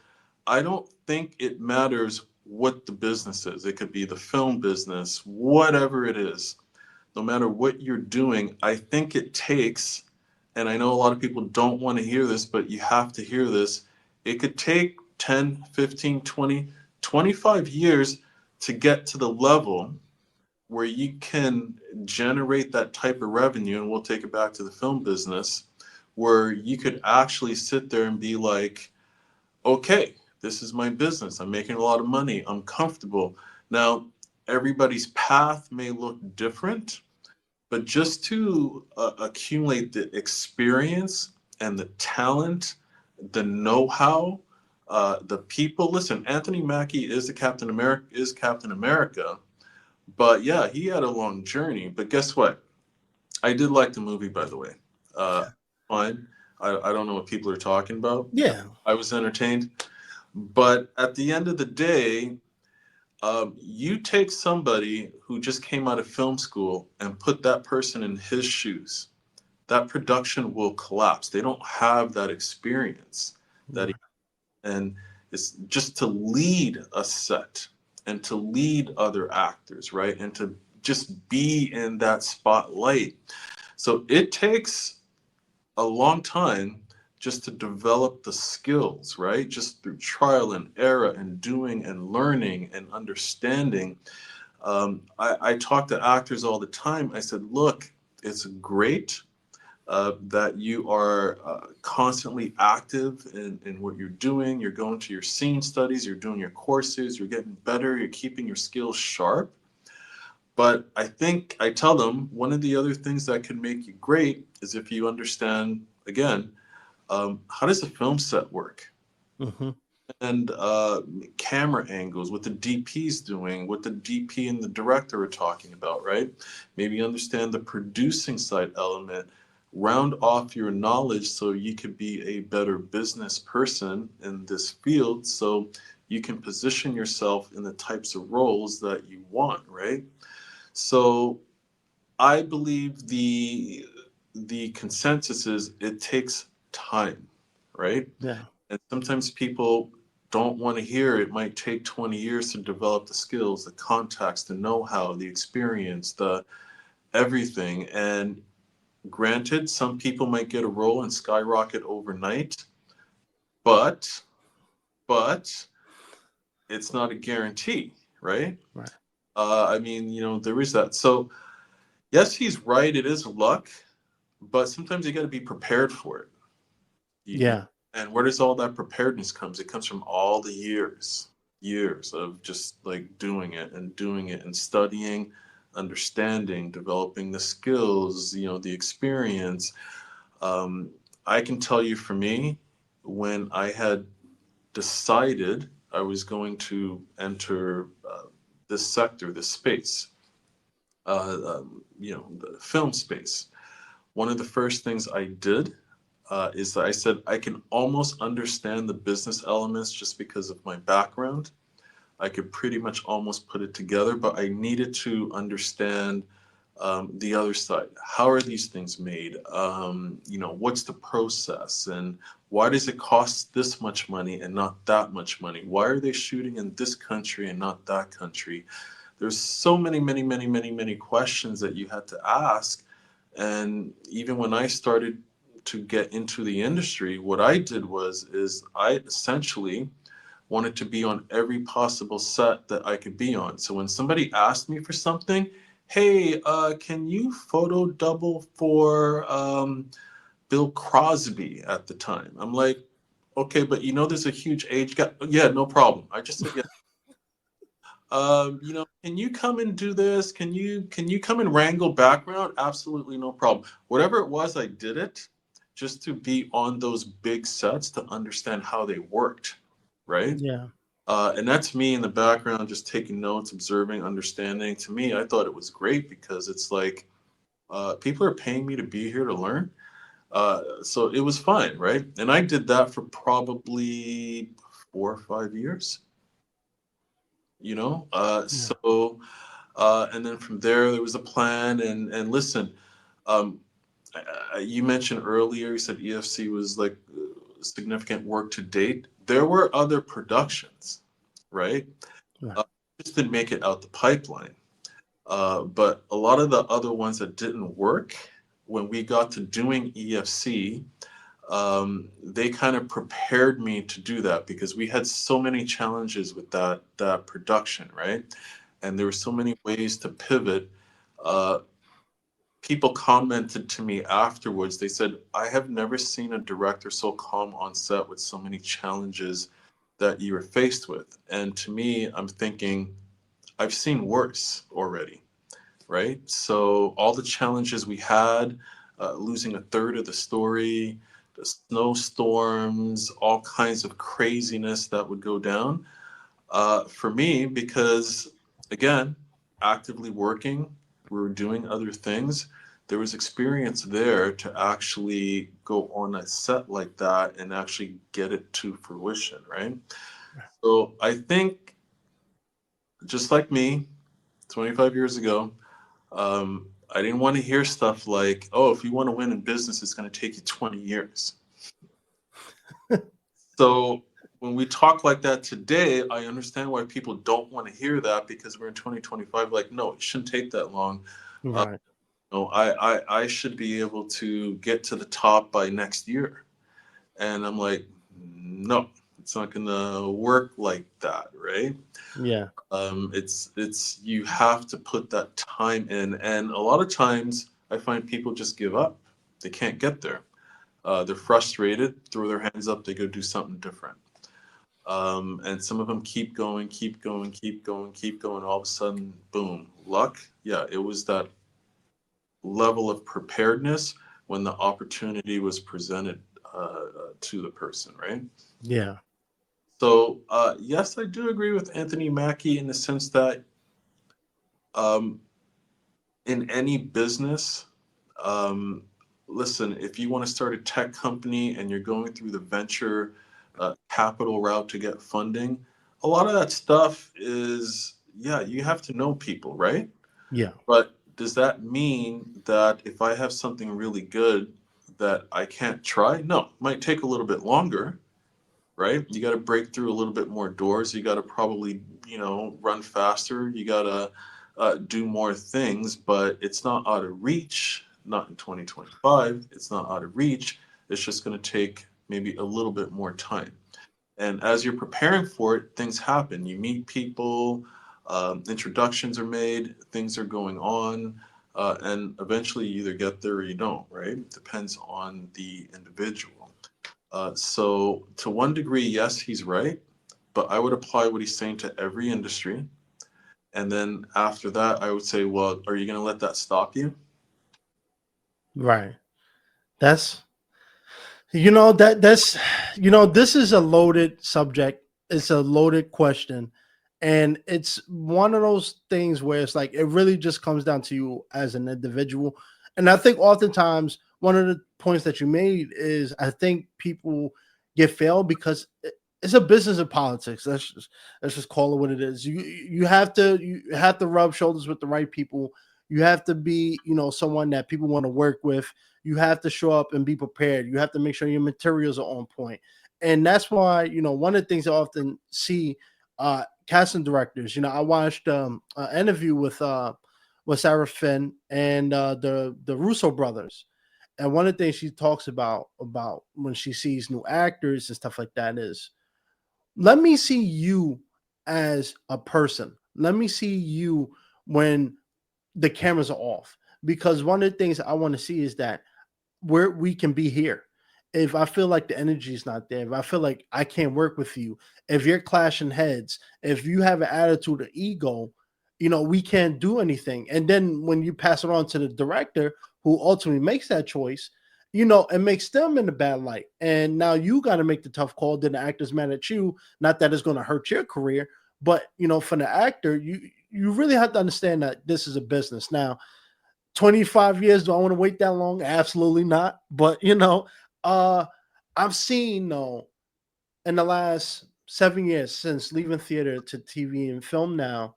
I don't think it matters what the business is. It could be the film business, whatever it is. No matter what you're doing, I think it takes, and I know a lot of people don't want to hear this, but you have to hear this. It could take 10, 15, 20, 25 years to get to the level where you can generate that type of revenue, and we'll take it back to the film business, where you could actually sit there and be like, okay, this is my business. I'm making a lot of money. I'm comfortable. Now, everybody's path may look different, but just to accumulate the experience and the talent, the know-how, the people. Listen, Anthony Mackie is Captain America, but yeah, he had a long journey. But guess what? I did like the movie, by the way. Fine. I don't know what people are talking about. Yeah. I was entertained. But at the end of the day, you take somebody who just came out of film school and put that person in his shoes, that production will collapse. They don't have that experience and it's just to lead a set and to lead other actors, right? And to just be in that spotlight. So it takes a long time just to develop the skills, right? Just through trial and error and doing and learning and understanding. I talk to actors all the time. I said, look, it's great that you are constantly active in what you're doing. You're going to your scene studies, you're doing your courses, you're getting better, you're keeping your skills sharp. But I think I tell them one of the other things that can make you great is if you understand, again, how does a film set work? Mm-hmm. And camera angles, what the DP's doing, what the DP and the director are talking about, right? Maybe understand the producing side element, round off your knowledge so you can be a better business person in this field, so you can position yourself in the types of roles that you want, right? So I believe the consensus is it takes time, right? Yeah. And sometimes people don't want to hear it might take 20 years to develop the skills, the contacts, the know-how, the experience, the everything. And granted, some people might get a role and skyrocket overnight, but it's not a guarantee, right? Right. I mean, there is that. So yes, he's right. It is luck, but sometimes you got to be prepared for it. You Yeah. And where does all that preparedness comes? It comes from all the years of just like doing it and studying, understanding, developing the skills, the experience. Um, I can tell you for me, when I had decided I was going to enter this sector, this space, the film space, one of the first things I did is that I said I can almost understand the business elements just because of my background. I could pretty much almost put it together, but I needed to understand the other side. How are these things made? What's the process, and why does it cost this much money and not that much money? Why are they shooting in this country and not that country? There's so many, many, many, many, many questions that you had to ask. And even when I started to get into the industry, what I did is I essentially wanted to be on every possible set that I could be on. So when somebody asked me for something, hey, can you photo double for Bill Crosby at the time? I'm like, okay, but there's a huge age gap. Yeah, no problem. I just said, yeah. Can you come and do this? Can you come and wrangle background? Absolutely no problem. Whatever it was, I did it just to be on those big sets to understand how they worked, right? Yeah. And that's me in the background, just taking notes, observing, understanding. To me, I thought it was great because it's like people are paying me to be here to learn. So it was fine, right? And I did that for probably 4 or 5 years, you know? Yeah. And then from there was a plan. And listen, um, you mentioned earlier, you said EFC was like significant work to date. There were other productions, right? Right. Uh, just didn't make it out the pipeline. But a lot of the other ones that didn't work, when we got to doing EFC, they kind of prepared me to do that because we had so many challenges with that production, right? And there were so many ways to pivot. Uh, People commented to me afterwards. They said, "I have never seen a director so calm on set with so many challenges that you were faced with." And to me, I'm thinking, I've seen worse already, right? So all the challenges we had, losing a third of the story, the snowstorms, all kinds of craziness that would go down. For me, because again, actively working, we were doing other things. There was experience there to actually go on a set like that and actually get it to fruition, right? So I think, just like me, 25 years ago, I didn't want to hear stuff like, "Oh, if you want to win in business, it's going to take you 20 years." So when we talk like that today, I understand why people don't want to hear that because we're in 2025. Like, no, it shouldn't take that long. Uh, Right. no, I should be able to get to the top by next year. And I'm like, no, it's not going to work like that, right? Yeah. It's you have to put that time in, and a lot of times I find people just give up. They can't get there. They're frustrated, throw their hands up, they go do something different. And some of them keep going, keep going, keep going, keep going. All of a sudden, boom, luck. Yeah, it was that level of preparedness when the opportunity was presented to the person, right? Yeah. So, yes, I do agree with Anthony Mackie in the sense that um, in any business, um, listen, if you want to start a tech company and you're going through the venture capital route to get funding, a lot of that stuff is, yeah, you have to know people, right? Yeah. But does that mean that if I have something really good that I can't try? No, it might take a little bit longer, right? You got to break through a little bit more doors. You got to probably, run faster. You got to do more things, but it's not out of reach. Not in 2025. It's not out of reach. It's just going to take maybe a little bit more time. And as you're preparing for it, things happen. You meet people, introductions are made, things are going on, and eventually you either get there or you don't, right? It depends on the individual. So to one degree, yes, he's right, but I would apply what he's saying to every industry. And then after that, I would say, well, are you going to let that stop you? Right. That's that's this is a loaded subject. It's a loaded question. And it's one of those things where it's like it really just comes down to you as an individual. And I think oftentimes one of the points that you made is I think people get failed because it's a business of politics. Let's just call it what it is. You have to rub shoulders with the right people. You have to be, someone that people want to work with. You have to show up and be prepared. You have to make sure your materials are on point. And that's why, one of the things I often see casting directors, I watched an interview with Sarah Finn and the Russo brothers. And one of the things she talks about when she sees new actors and stuff like that is, let me see you as a person. Let me see you when the cameras are off. Because one of the things I want to see is that where we can be here. If I feel like the energy is not there, if I feel like I can't work with you, if you're clashing heads, if you have an attitude of ego, we can't do anything. And then when you pass it on to the director who ultimately makes that choice, it makes them in a bad light. And now you got to make the tough call. Then the actor's mad at you. Not that it's going to hurt your career, but for the actor, you really have to understand that this is a business. Now, 25 years, do I want to wait that long? Absolutely not. But I've seen though in the last 7 years since leaving theater to TV and film now,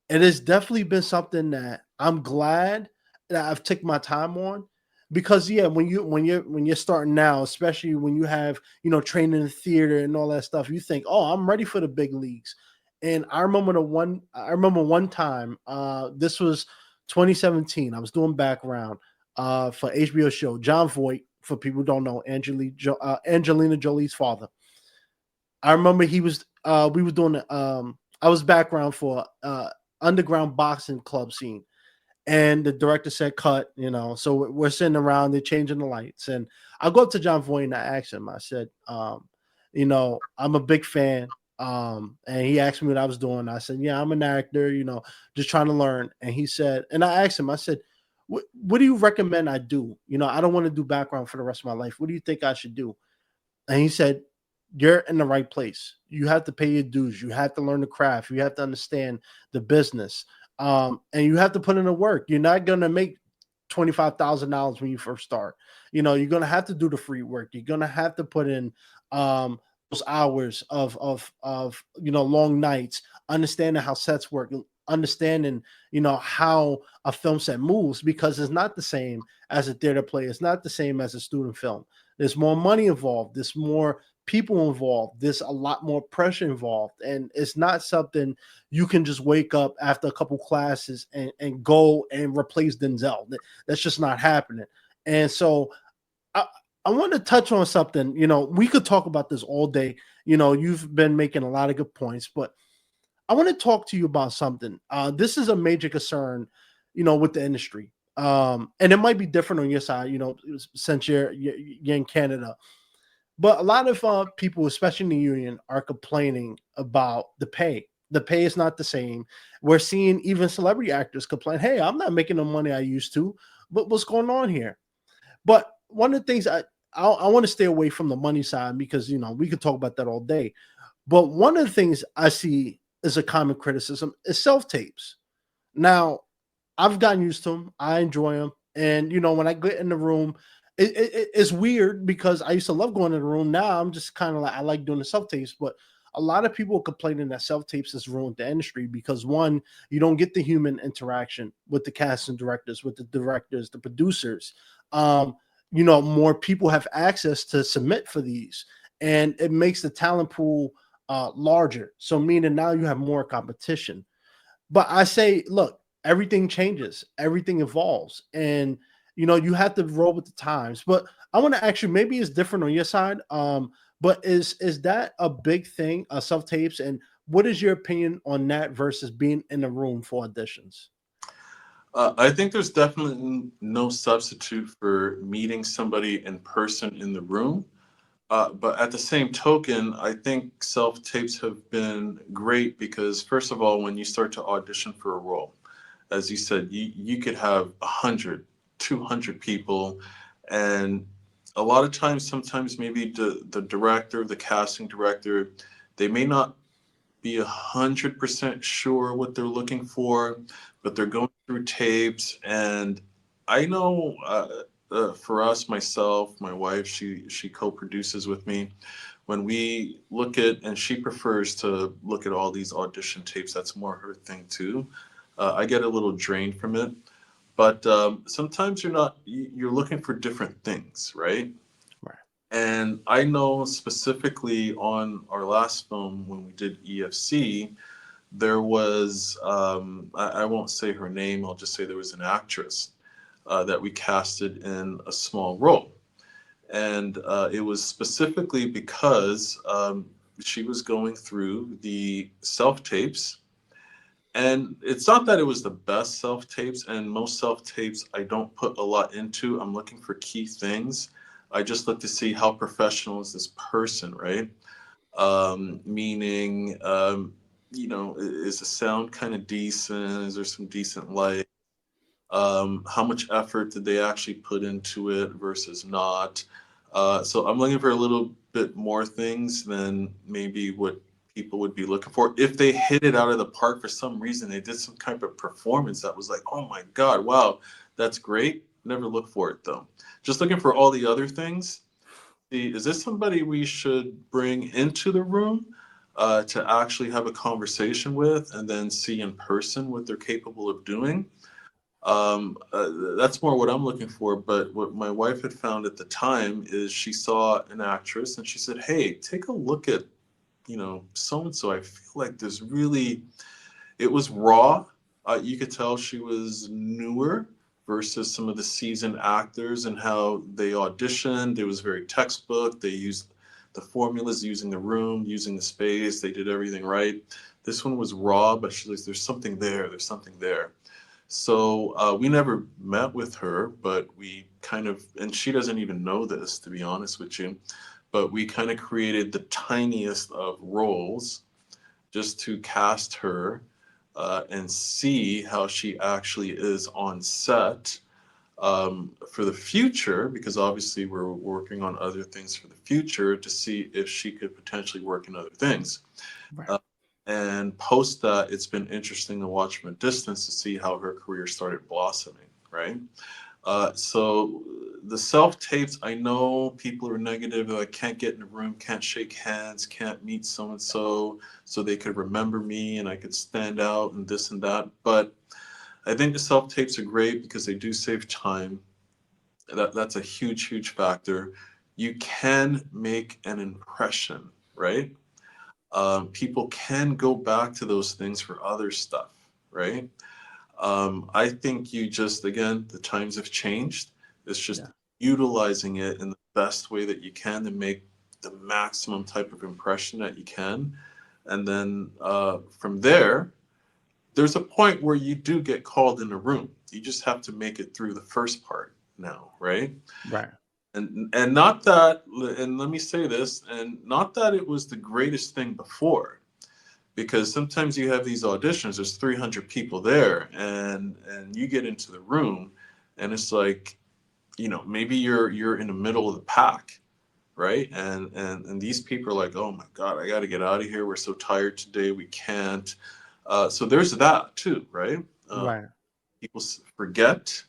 it has definitely been something that I'm glad that I've taken my time on. Because yeah, when you're starting now, especially when you have training in theater and all that stuff, you think, oh, I'm ready for the big leagues. And I remember one time, this was 2017. I was doing background for HBO show John Voight. For people who don't know, Angelina Jolie's father. I remember he was. We were doing. I was background for underground boxing club scene, and the director said cut. So we're sitting around. They're changing the lights, and I go up to John Voight and I asked him. I said, I'm a big fan. And he asked me what I was doing. I said, yeah, I'm an actor, just trying to learn. And he said, and I asked him, I said, what do you recommend I do? I don't want to do background for the rest of my life. What do you think I should do? And he said, you're in the right place. You have to pay your dues. You have to learn the craft. You have to understand the business. And you have to put in the work. You're not going to make $25,000 when you first start. You're going to have to do the free work. You're going to have to put in those hours of long nights, understanding how sets work, understanding how a film set moves, because it's not the same as a theater play. It's not the same as a student film. There's more money involved. There's more people involved. There's a lot more pressure involved. And it's not something you can just wake up after a couple classes and go and replace Denzel. That's just not happening. And so I, I want to touch on something. We could talk about this all day. You've been making a lot of good points, but I want to talk to you about something. This is a major concern, with the industry. And it might be different on your side, since you're in Canada. But a lot of people, especially in the union, are complaining about the pay. The pay is not the same. We're seeing even celebrity actors complain, hey, I'm not making the money I used to. But what's going on here? But one of the things I want to stay away from the money side, because we could talk about that all day. But one of the things I see as a common criticism is self tapes. Now, I've gotten used to them. I enjoy them, and when I get in the room, it's weird because I used to love going in the room. Now I'm just kind of like, I like doing the self tapes, but a lot of people are complaining that self tapes has ruined the industry because, one, you don't get the human interaction with the cast and directors, with the directors, the producers. More people have access to submit for these, and it makes the talent pool larger. So meaning now you have more competition. But I say, look, everything changes, everything evolves, and you have to roll with the times. But I want to ask you, maybe it's different on your side. But is that a big thing, self tapes, and what is your opinion on that versus being in a room for auditions? I think there's definitely no substitute for meeting somebody in person in the room. But at the same token, I think self tapes have been great because, first of all, when you start to audition for a role, as you said, you could have 100, 200 people. And a lot of times, sometimes maybe the director, the casting director, they may not be 100% sure what they're looking for, but they're going through tapes. And I know for us, myself, my wife, she co-produces with me. When we look at, and she prefers to look at all these audition tapes, that's more her thing too. I get a little drained from it, but sometimes you're looking for different things, right? Right. And I know specifically on our last film when we did EFC, there was, I won't say her name, I'll just say there was an actress that we casted in a small role. And it was specifically because she was going through the self tapes. And it's not that it was the best self tapes, and most self tapes I don't put a lot into. I'm looking for key things. I just look to see how professional is this person, right? Meaning, is the sound kind of decent? Is there some decent light? How much effort did they actually put into it versus not? So I'm looking for a little bit more things than maybe what people would be looking for. If they hit it out of the park for some reason, they did some kind of performance that was like, oh my God, wow, that's great. Never look for it though. Just looking for all the other things. See, is this somebody we should bring into the room to actually have a conversation with and then see in person what they're capable of doing? That's more what I'm looking for. But what my wife had found at the time is she saw an actress and she said, "Hey, take a look at, so and so. I feel like there's really, it was raw. You could tell she was newer versus some of the seasoned actors and how they auditioned. It was very textbook. They used the formulas, using the room, using the space. They did everything right. This one was raw, but she's like, there's something there. There's something there." So we never met with her, but we kind of, and she doesn't even know this, to be honest with you, but we kind of created the tiniest of roles just to cast her and see how she actually is on set for the future, because obviously we're working on other things for the future to see if she could potentially work in other things. Right. Uh, and post that, it's been interesting to watch from a distance to see how her career started blossoming, right? So the self tapes, I know people are negative, they're like, can't get in a room, can't shake hands, can't meet so and so they could remember me and I could stand out and this and that. But I think the self tapes are great because they do save time. That's a huge, huge factor. You can make an impression, right? People can go back to those things for other stuff, right? I think you just, again, the times have changed. It's just Yeah. utilizing it in the best way that you can to make the maximum type of impression that you can. And then from there, there's a point where you do get called in a room. You just have to make it through the first part now, right? Right. And not that, and let me say this, and not that it was the greatest thing before, because sometimes you have these auditions, there's 300 people there, and you get into the room and it's like, maybe you're in the middle of the pack, right? And these people are like, oh my God, I got to get out of here, we're so tired today, we can't. So there's that too, right? Right. People forget,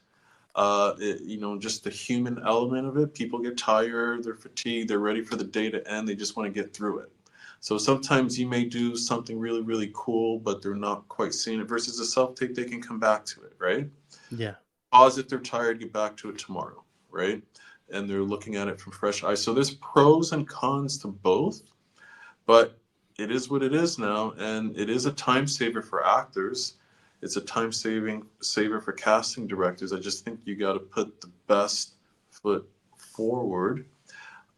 just the human element of it. People get tired, they're fatigued, they're ready for the day to end, they just want to get through it. So sometimes you may do something really, really cool, but they're not quite seeing it. Versus a self tape, they can come back to it, right? Yeah. Pause if they're tired, get back to it tomorrow, right? And they're looking at it from fresh eyes. So there's pros and cons to both, but it is what it is now, and it is a time saver for actors. It's a time saving saver for casting directors. I just think you got to put the best foot forward,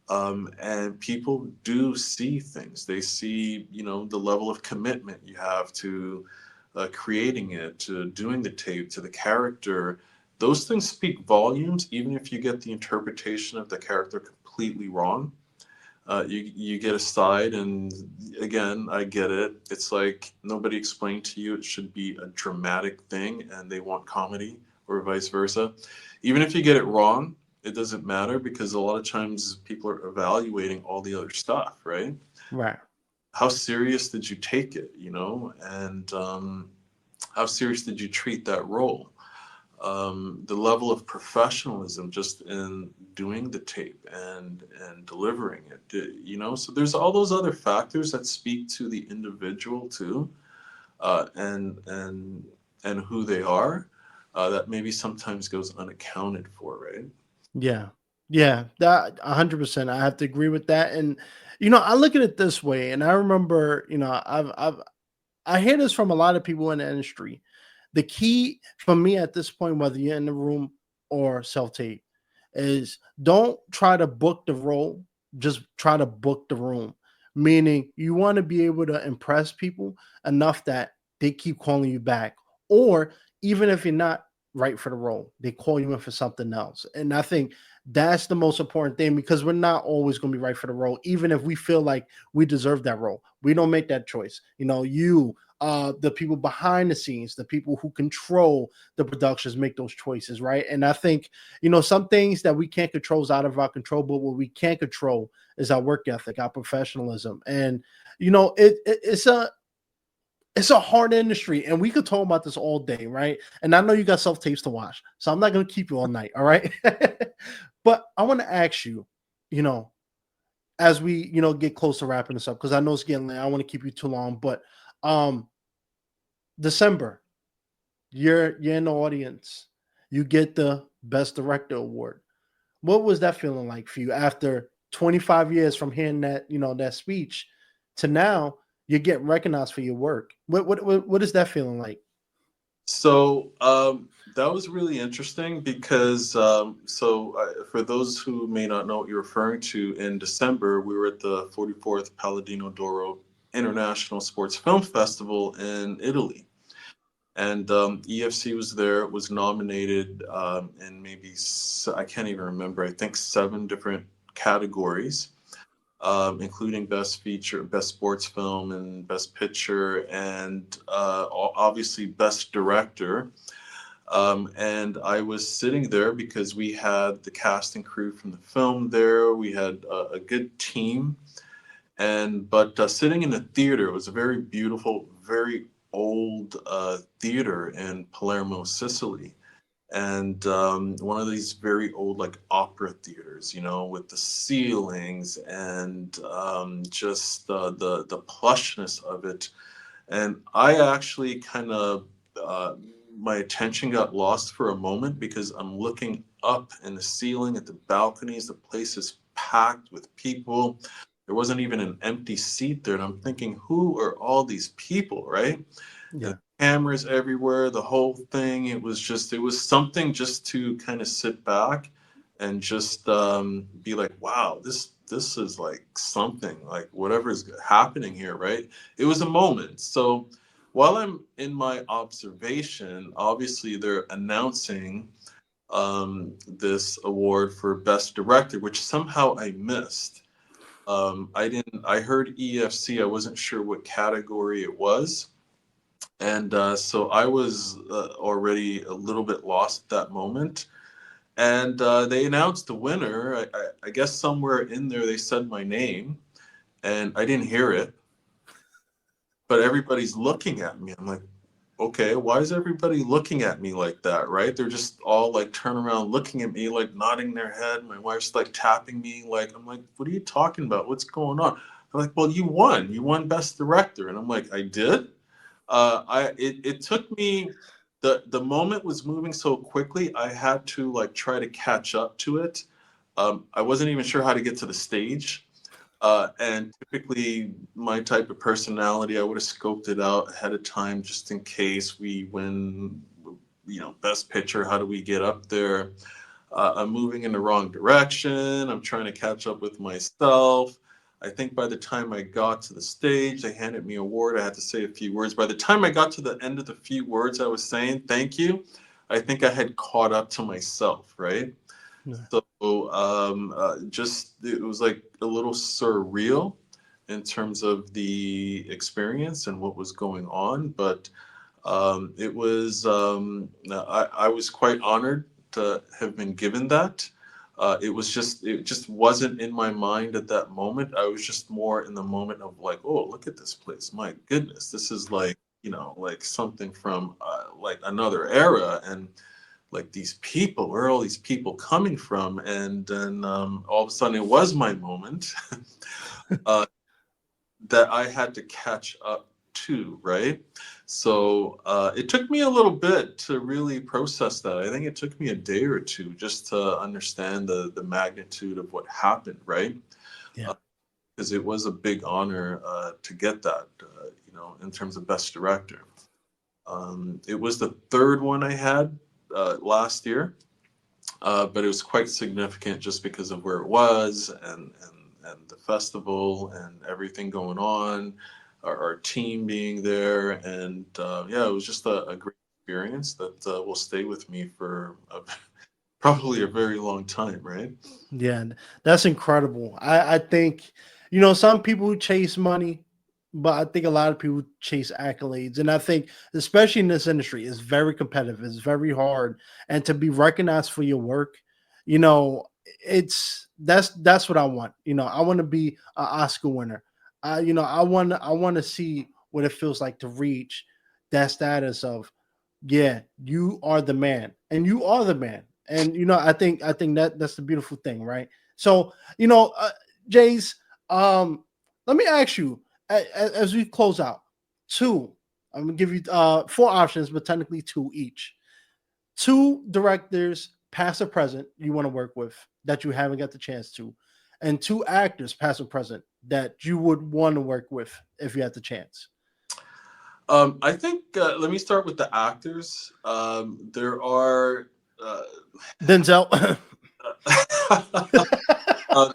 and people do see things. They see, the level of commitment you have to creating it, to doing the tape, to the character. Those things speak volumes, even if you get the interpretation of the character completely wrong. You get a side, and again, I get it. It's like nobody explained to you it should be a dramatic thing, and they want comedy, or vice versa. Even if you get it wrong, it doesn't matter because a lot of times people are evaluating all the other stuff, right? Right. How serious did you take it, you know, and how serious did you treat that role? The level of professionalism just in doing the tape and delivering it, you know. So there's all those other factors that speak to the individual too, uh, and and and who they are, that maybe sometimes goes unaccounted for, right? Yeah. Yeah. That 100%. I have to agree with that. And I look at it this way, and I remember, I hear this from a lot of people in the industry. The key for me at this point, whether you're in the room or self tape, is don't try to book the role, just try to book the room. Meaning, you want to be able to impress people enough that they keep calling you back, or even if you're not right for the role, they call you in for something else. And I think that's the most important thing, because we're not always going to be right for the role, even if we feel like we deserve that role. We don't make that choice. The people behind the scenes, the people who control the productions, make those choices, right? And I think, some things that we can't control is out of our control, but what we can control is our work ethic, our professionalism. And it's a hard industry, and we could talk about this all day, right? And I know you got self tapes to watch, so I'm not going to keep you all night, all right? But I want to ask you, you know, as we get close to wrapping this up, because I know it's getting late. I don't want to keep you too long, but um, December, you're in the audience, you get the Best Director award. What was that feeling like for you after 25 years from hearing that speech to now you're getting recognized for your work? What is that feeling like? So that was really interesting because, for those who may not know what you're referring to, in December, we were at the 44th Paladino Doro International Sports Film Festival in Italy. And EFC was there, was nominated in I can't even remember, I think seven different categories, including Best Feature, Best Sports Film, and Best Picture, and obviously Best Director. And I was sitting there because we had the cast and crew from the film there. We had a good team, but sitting in the theater, it was a very beautiful, very old theater in Palermo, Sicily, and one of these very old like opera theaters, you know, with the ceilings and just the plushness of it. And I actually kind of my attention got lost for a moment because I'm looking up in the ceiling at the balconies. The place is packed with people. There wasn't even an empty seat there, and I'm thinking, who are all these people, right? And Yeah. cameras everywhere, the whole thing. It was something just to kind of sit back and just be like, wow, this is like something, like whatever is happening here, right? It was a moment. So while I'm in my observation, obviously they're announcing this award for Best Director, which somehow I missed. I heard EFC, I wasn't sure what category it was. And so I was already a little bit lost at that moment. And they announced the winner. I guess somewhere in there they said my name, and I didn't hear it. But everybody's looking at me. I'm like, okay, why is everybody looking at me like that, right? They're just all like turn around looking at me, like nodding their head. My wife's like tapping me, like, I'm like, what are you talking about? What's going on? They're like, well, you won Best Director. And I'm like, I did? It took me, the moment was moving so quickly, I had to like try to catch up to it. I wasn't even sure how to get to the stage. And typically, my type of personality, I would have scoped it out ahead of time just in case we win, you know, Best Picture. How do we get up there? I'm moving in the wrong direction. I'm trying to catch up with myself. I think by the time I got to the stage, they handed me a award. I had to say a few words. By the time I got to the end of the few words I was saying, thank you, I think I had caught up to myself, right? Yeah. So just it was like a little surreal in terms of the experience and what was going on, but it was I was quite honored to have been given that. It just wasn't in my mind at that moment. I was just more in the moment of like, oh, look at this place. My goodness, this is like, like something from like another era, and like these people, where are all these people coming from? And then all of a sudden, it was my moment uh, that I had to catch up to, right? So it took me a little bit to really process that. I think it took me a day or two just to understand the magnitude of what happened, right? Yeah. Because it was a big honor to get that, in terms of best director. It was the third one I had last year, but it was quite significant just because of where it was, and the festival and everything going on, our team being there, and yeah, it was just a great experience that will stay with me for probably a very long time, right? Yeah, that's incredible. I think, some people chase money, but I think a lot of people chase accolades. And I think, especially in this industry, it's very competitive, it's very hard. And to be recognized for your work, you know, that's what I want. I want to be an Oscar winner. I want to see what it feels like to reach that status of, yeah, you are the man, and you are the man. And I think that's the beautiful thing, right? So, Jace, um let me ask you, as we close out, two, I'm gonna give you four options, but technically two each. Two directors, past or present, you want to work with that you haven't got the chance to, and two actors, past or present, that you would want to work with if you had the chance. I think let me start with the actors. There are. Denzel. uh,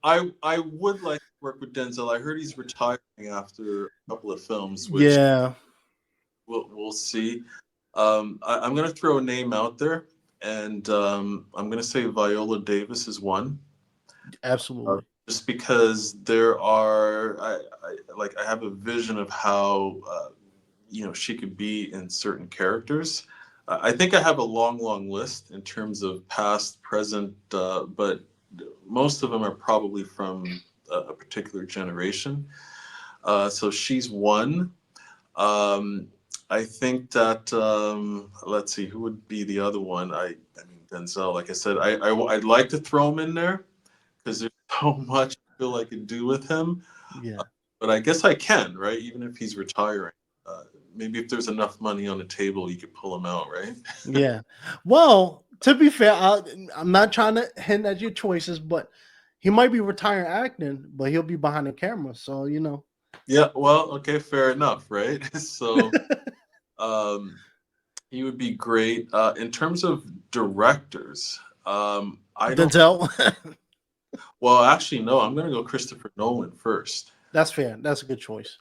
I would like to work with Denzel. I heard he's retiring after a couple of films, which Yeah, we'll see. I'm gonna throw a name out there, and I'm gonna say Viola Davis is one. Uh, absolutely. just because there are, I have a vision of how she could be in certain characters. I think I have a long list in terms of past, present, but most of them are probably from a particular generation. So she's one. Um, I think that let's see, who would be the other one? I mean Denzel. Like I said, I'd like to throw him in there because there's so much I feel I could do with him. Yeah. But I guess I can, right? Even if he's retiring. Uh, Maybe if there's enough money on the table, you could pull him out, right? Yeah. Well, to be fair, I'm not trying to hint at your choices, but he might be retiring acting, but he'll be behind the camera. So, Yeah, well, okay, fair enough, right? So um, he would be great. In terms of directors, I don't, Denzel. well, actually, no, I'm going to go Christopher Nolan first. That's fair. That's a good choice.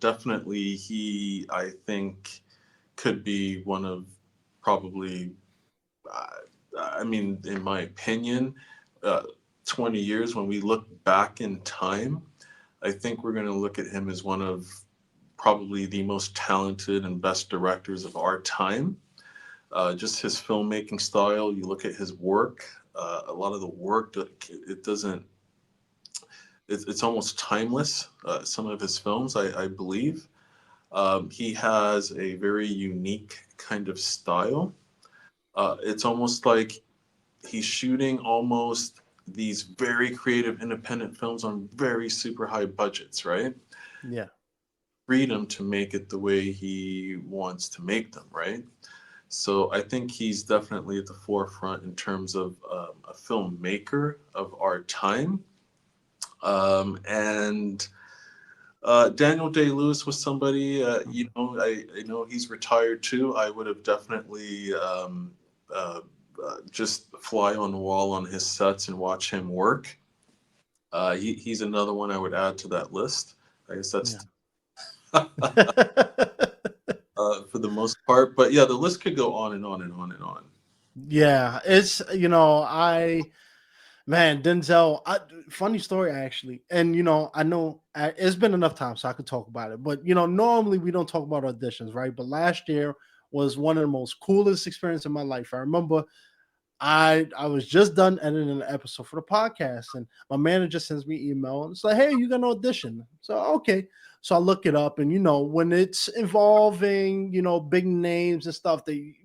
Definitely, I think, could be one of probably, uh, I mean, in my opinion, uh, 20 years when we look back in time, I think we're going to look at him as one of probably the most talented and best directors of our time. Just his filmmaking style, you look at his work, a lot of the work that it doesn't, it's almost timeless. Some of his films, I believe. He has a very unique kind of style. It's almost like he's shooting almost these very creative independent films on very super high budgets, right? Yeah. Freedom to make it the way he wants to make them, right? So I think he's definitely at the forefront in terms of a filmmaker of our time. And Daniel Day Lewis was somebody, I know he's retired too. I would have definitely uh, just fly on the wall on his sets and watch him work. He's another one I would add to that list. I guess Yeah. that's for the most part. But yeah, the list could go on and on and on and on. Yeah, it's man, Denzel. Funny story actually, and I know it's been enough time so I could talk about it. But normally we don't talk about auditions, right? But last year was one of the most coolest experiences of my life. I remember I was just done editing an episode for the podcast, and my manager sends me email and it's like, "Hey, you got an audition?" So okay, so I look it up, and when it's involving big names and stuff, they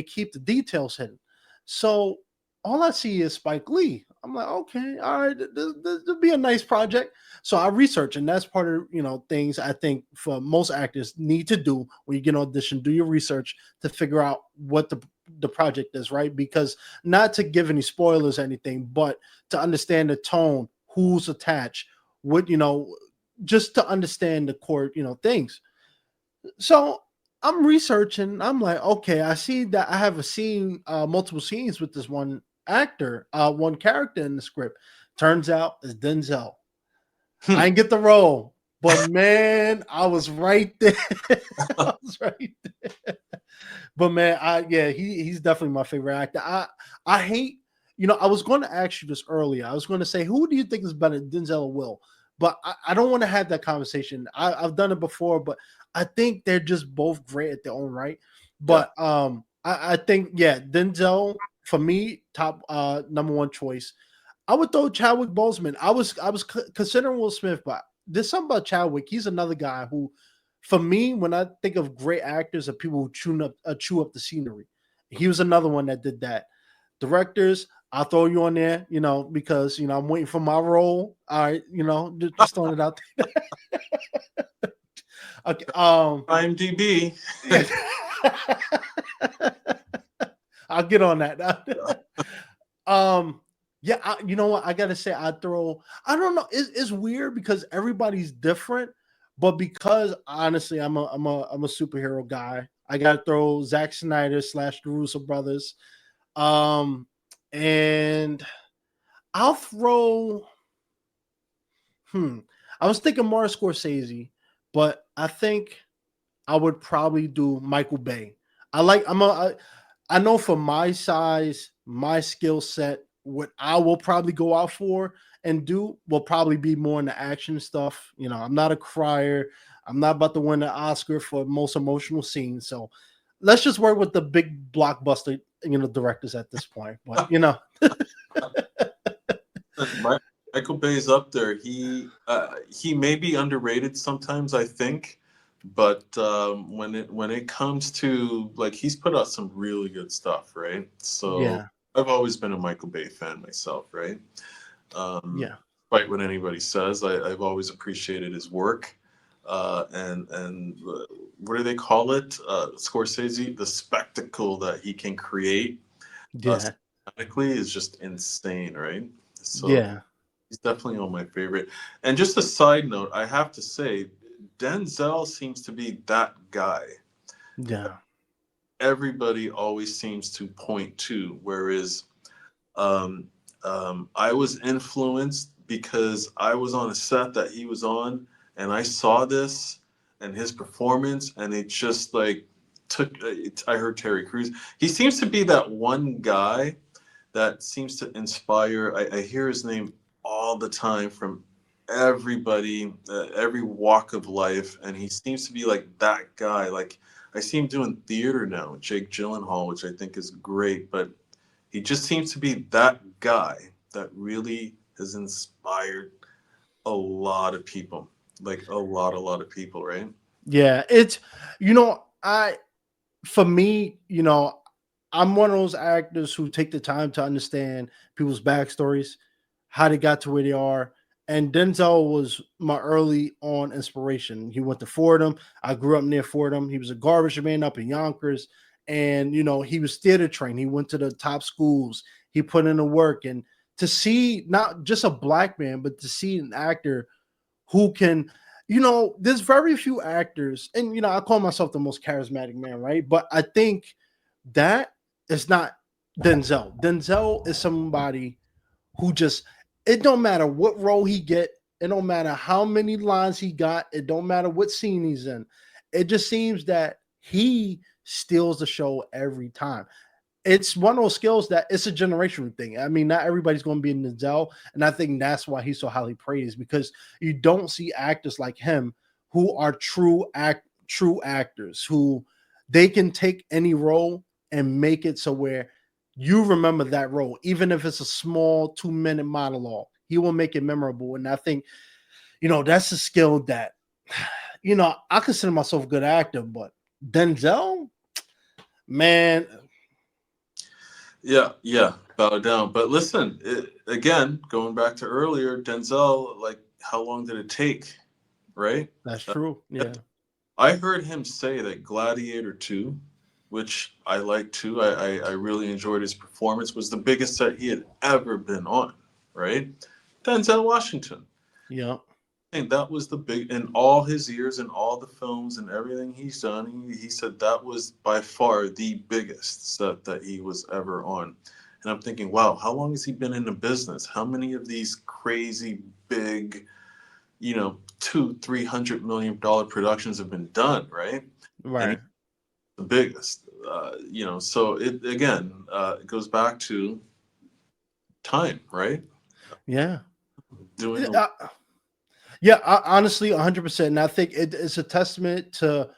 keep the details hidden. So all I see is Spike Lee. I'm like, okay, all right, this will be a nice project. So I research, and that's part of things I think for most actors need to do when you get an audition. Do your research to figure out what the project is, right? Because not to give any spoilers or anything, but to understand the tone, who's attached, what just to understand the core things. So I'm researching. I'm like, okay, I see that I have a scene, multiple scenes with this one actor, one character in the script. Turns out it's Denzel. I didn't get the role, but man, I was right there. I was right there. But man, he's definitely my favorite actor. I hate, I was going to ask you this earlier. I was going to say, who do you think is better, Denzel or Will? But I don't want to have that conversation. I've done it before, but I think they're just both great at their own right. Yeah. But I think Denzel for me, top number one choice. I would throw Chadwick Boseman. I was considering Will Smith, but there's something about Chadwick. He's another guy who, for me, when I think of great actors and people who chew up the scenery, he was another one that did that. Directors, I'll throw you on there, because I'm waiting for my role. All right, just throwing it out there. Okay, IMDb. yeah. I'll get on that. Yeah, you know what? I gotta say, I don't know. It's weird because everybody's different, but because honestly, I'm a superhero guy. I gotta throw Zack Snyder slash the Russo brothers. Um, and I'll throw. Hmm. I was thinking Martin Scorsese, but I think I would probably do Michael Bay. I like. I know for my size, my skill set, what I will probably go out for and do will probably be more in the action stuff. I'm not a crier. I'm not about to win an Oscar for most emotional scenes. So let's just work with the big blockbuster, directors at this point. But Michael Bay's up there. He may be underrated sometimes, I think, but when it comes to like he's put out some really good stuff, right? So yeah, I've always been a Michael Bay fan myself, right? yeah, Despite what anybody says, I've always appreciated his work. And what do they call it? Scorsese, the spectacle that he can create yeah, cinematically is just insane, right? So yeah, he's definitely on my favorite. And just a side note, I have to say, Denzel seems to be that guy yeah, everybody always seems to point to. Whereas um, I was influenced because I was on a set that he was on, and I saw this and his performance, and it just like took. I heard Terry Crews. He seems to be that one guy that seems to inspire. I hear his name all the time from everybody, every walk of life, and he seems to be like that guy. Like I see him doing theater now, Jake Gyllenhaal, which I think is great, but he just seems to be that guy that really has inspired a lot of people, like a lot of people, right? yeah. It's I for me, I'm one of those actors who take the time to understand people's backstories, how they got to where they are. And Denzel was my early on inspiration. He went to Fordham. I grew up near Fordham. He was a garbage man up in Yonkers. And, he was theater trained. He went to the top schools. He put in the work. And to see not just a black man, but to see an actor who can, there's very few actors, and I call myself the most charismatic man, right? But I think that is not Denzel. Denzel is somebody who just, it don't matter what role he get, it don't matter how many lines he got, it don't matter what scene he's in. It just seems that he steals the show every time. it's one of those skills that it's a generational thing. I mean, not everybody's going to be in Denzel, and I think that's why he's so highly praised, because you don't see actors like him who are true actors who they can take any role and make it so where you remember that role, even if it's a small 2 minute monologue. He will make it memorable, and I think that's a skill that I consider myself a good actor, but Denzel, man. Yeah, bow down. But listen, again, going back to earlier, Denzel, like, how long did it take, right? That's true. Yeah. I heard him say that Gladiator 2, which I like too, I really enjoyed his performance, was the biggest set he had ever been on, right? Denzel Washington. Yeah. And that was the big, in all his years and all the films and everything he's done, he said that was by far the biggest set that he was ever on. And I'm thinking, wow, how long has he been in the business? How many of these crazy big, 200-300 million dollar productions have been done, right? And he's Right. the biggest. So it again, it goes back to time, right? Yeah. Doing a Uh, yeah. Honestly, 100%. And I think it's a testament to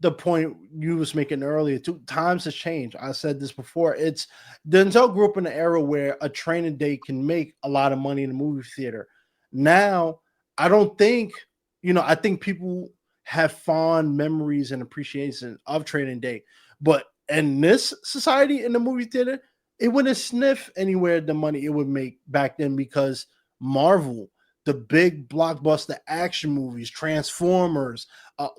the point you was making earlier. Times has changed. I said this before. It's Denzel grew up in an era where a training day can make a lot of money in the movie theater. Now, I don't think, I think people have fond memories and appreciation of training day. But in this society, in the movie theater, it wouldn't sniff anywhere the money it would make back then, because Marvel, the big blockbuster action movies, Transformers,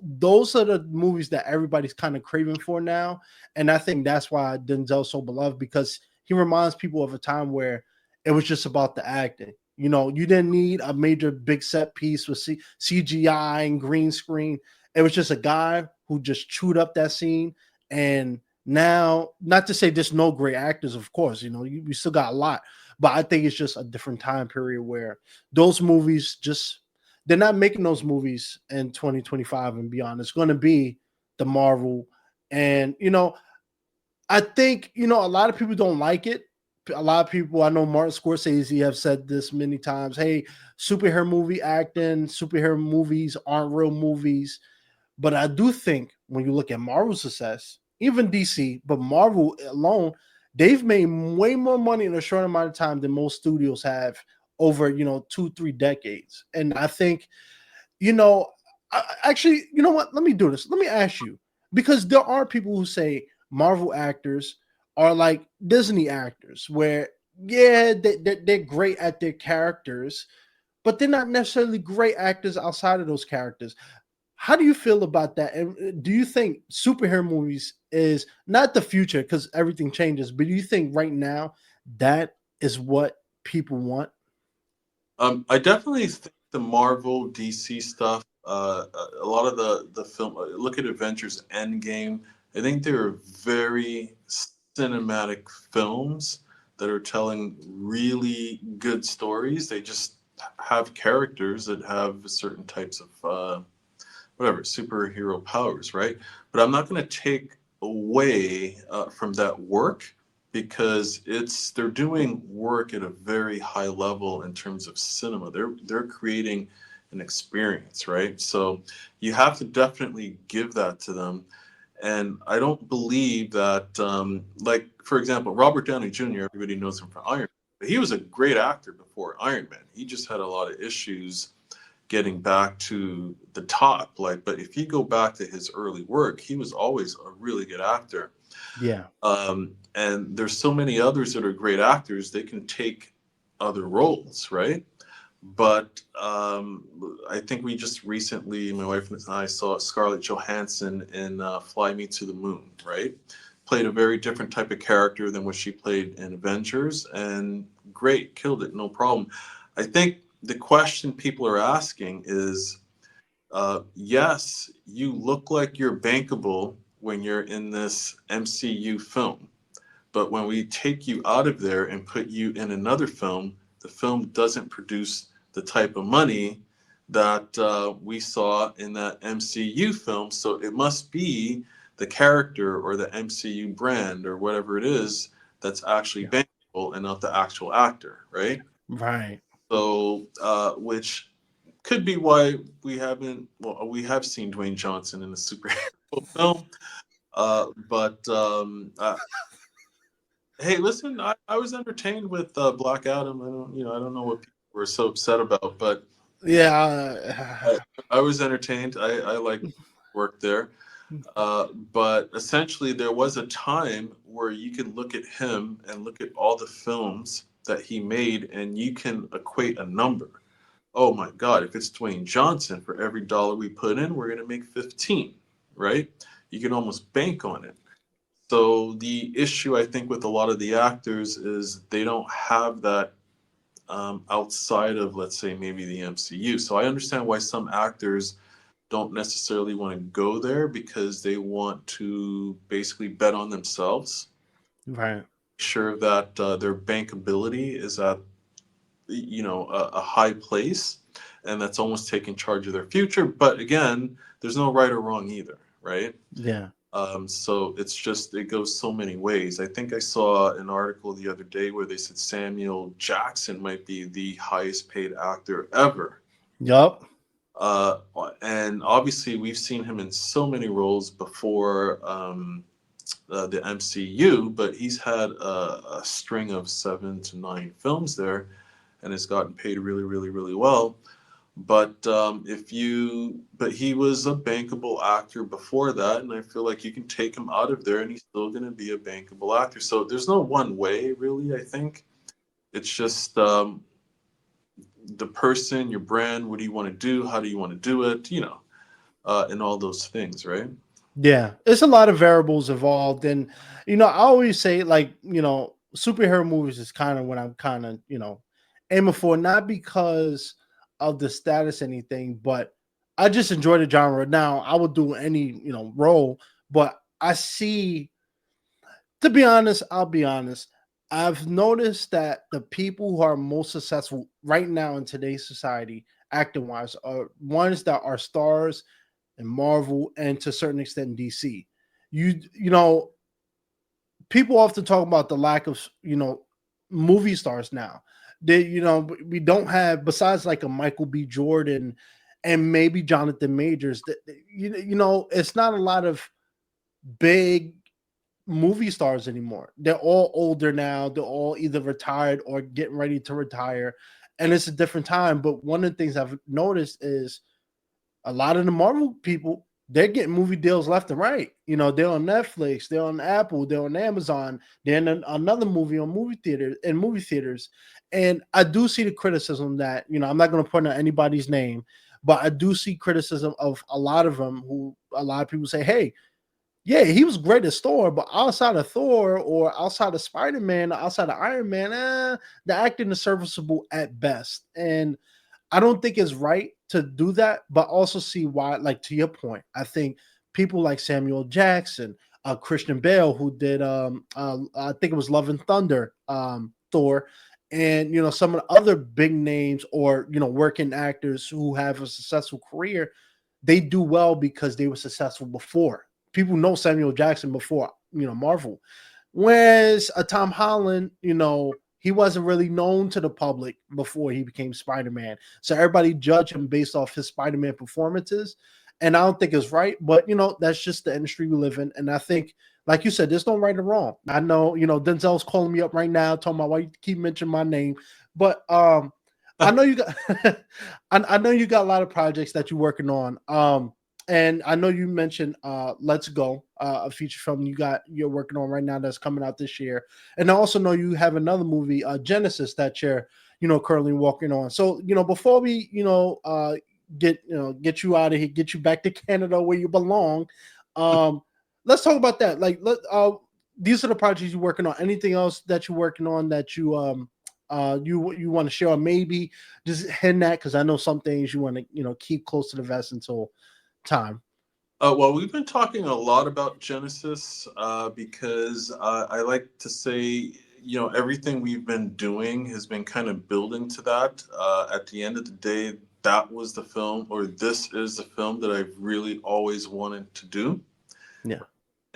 those are the movies that everybody's kind of craving for now. And I think that's why Denzel's so beloved, because he reminds people of a time where it was just about the acting. You didn't need a major big set piece with CGI and green screen. It was just a guy who just chewed up that scene. And now, not to say there's no great actors, of course, we still got a lot, but I think it's just a different time period where those movies just, they're not making those movies in 2025 and beyond. It's going to be the Marvel. And, I think, a lot of people don't like it. A lot of people, I know Martin Scorsese have said this many times. Hey, superhero movie acting, superhero movies aren't real movies. But I do think when you look at Marvel's success, even DC, but Marvel alone, they've made way more money in a short amount of time than most studios have over, 2-3 decades. And I think, you know, actually, you know what? Let me do this. Let me ask you, because there are people who say Marvel actors are like Disney actors, where, yeah, they're great at their characters, but they're not necessarily great actors outside of those characters. How do you feel about that? And do you think superhero movies is not the future, because everything changes, but do you think right now that is what people want? I definitely think the Marvel DC stuff, a lot of the film. Look at Avengers Endgame. I think they're very cinematic films that are telling really good stories. They just have characters that have certain types of whatever superhero powers, right? But I'm not going to take away from that work, because they're doing work at a very high level in terms of cinema. They're creating an experience, right? So you have to definitely give that to them. And I don't believe that, like, for example, Robert Downey Jr., everybody knows him from Iron Man. But he was a great actor before Iron Man. He just had a lot of issues getting back to the top. Like, but if you go back to his early work, he was always a really good actor. Yeah. And there's so many others that are great actors. They can take other roles, right? But I think we just recently, my wife and I saw Scarlett Johansson in Fly Me to the Moon, right? Played a very different type of character than what she played in Avengers, and great, killed it, no problem. I think the question people are asking is, yes, you look like you're bankable when you're in this MCU film, but when we take you out of there and put you in another film, the film doesn't produce the type of money that we saw in that MCU film. So it must be the character or the MCU brand or whatever it is that's actually Yeah. bankable and not the actual actor, right? Right. So, which could be why we have seen Dwayne Johnson in a superhero film. But hey, listen, I was entertained with Black Adam. I don't know what people were so upset about, but Yeah. I, I was entertained. I like work there. But essentially, there was a time where you could look at him and look at all the films that he made, and you can equate a number. Oh my God, if it's Dwayne Johnson, for every dollar we put in, we're going to make 15, right? You can almost bank on it. So the issue, I think, with a lot of the actors is they don't have that outside of, let's say, maybe the MCU. So I understand why some actors don't necessarily want to go there because they want to basically bet on themselves, Right. sure that their bankability is at a high place, and that's almost taking charge of their future. But again, there's no right or wrong either, right? Yeah. So it's just it goes so many ways. I think I saw an article the other day where they said Samuel Jackson might be the highest paid actor ever. Yup. Uh, and obviously, we've seen him in so many roles before the MCU, but he's had a string of 7 to 9 films there and has gotten paid really, really, really well. But but he was a bankable actor before that, and I feel like you can take him out of there, and he's still going to be a bankable actor. So there's no one way, really. I think it's just the person, your brand. What do you want to do? How do you want to do it? And all those things, right? Yeah. It's a lot of variables involved. And, I always say, like, superhero movies is kind of what I'm kind of, aiming for, not because of the status, anything, but I just enjoy the genre. Now, I would do any, role, but I see, to be honest, I'll be honest. I've noticed that the people who are most successful right now in today's society, acting wise, are ones that are stars in Marvel and to a certain extent DC. You know, people often talk about the lack of movie stars now. We don't have, besides like a Michael B. Jordan and maybe Jonathan Majors. It's not a lot of big movie stars anymore. They're all older now. They're all either retired or getting ready to retire, and it's a different time. But one of the things I've noticed is a lot of the Marvel people, they're getting movie deals left and right. They're on Netflix, they're on Apple, they're on Amazon, they're in another movie on movie theaters. And I do see the criticism that, I'm not going to point out anybody's name, but I do see criticism of a lot of them who a lot of people say, hey, yeah, he was great at Thor, but outside of Thor or outside of Spider-Man, or outside of Iron Man, the acting is serviceable at best. And I don't think it's right to do that, but also see why, like to your point, I think people like Samuel Jackson, Christian Bale, who did I think it was Love and Thunder, Thor, and some of the other big names or working actors who have a successful career, they do well because they were successful before. People know Samuel Jackson before, Marvel. Whereas a Tom Holland, he wasn't really known to the public before he became Spider-Man. So everybody judged him based off his Spider-Man performances. And I don't think it's right, but that's just the industry we live in. And I think, like you said, there's no right or wrong. I know, Denzel's calling me up right now, talking about why you keep mentioning my name. But I know you got I know you got a lot of projects that you're working on. And I know you mentioned Let's Go, a feature film you're working on right now that's coming out this year. And I also know you have another movie, Genesis, that you're currently working on. So before we get you out of here, get you back to Canada where you belong, let's talk about that. Like these are the projects you're working on. Anything else that you're working on that you want to share, or maybe just hint that, because I know some things you want to keep close to the vest until time. Well, we've been talking a lot about Genesis because I like to say, everything we've been doing has been kind of building to that. At the end of the day, that was the film, or this is the film that I've really always wanted to do. Yeah.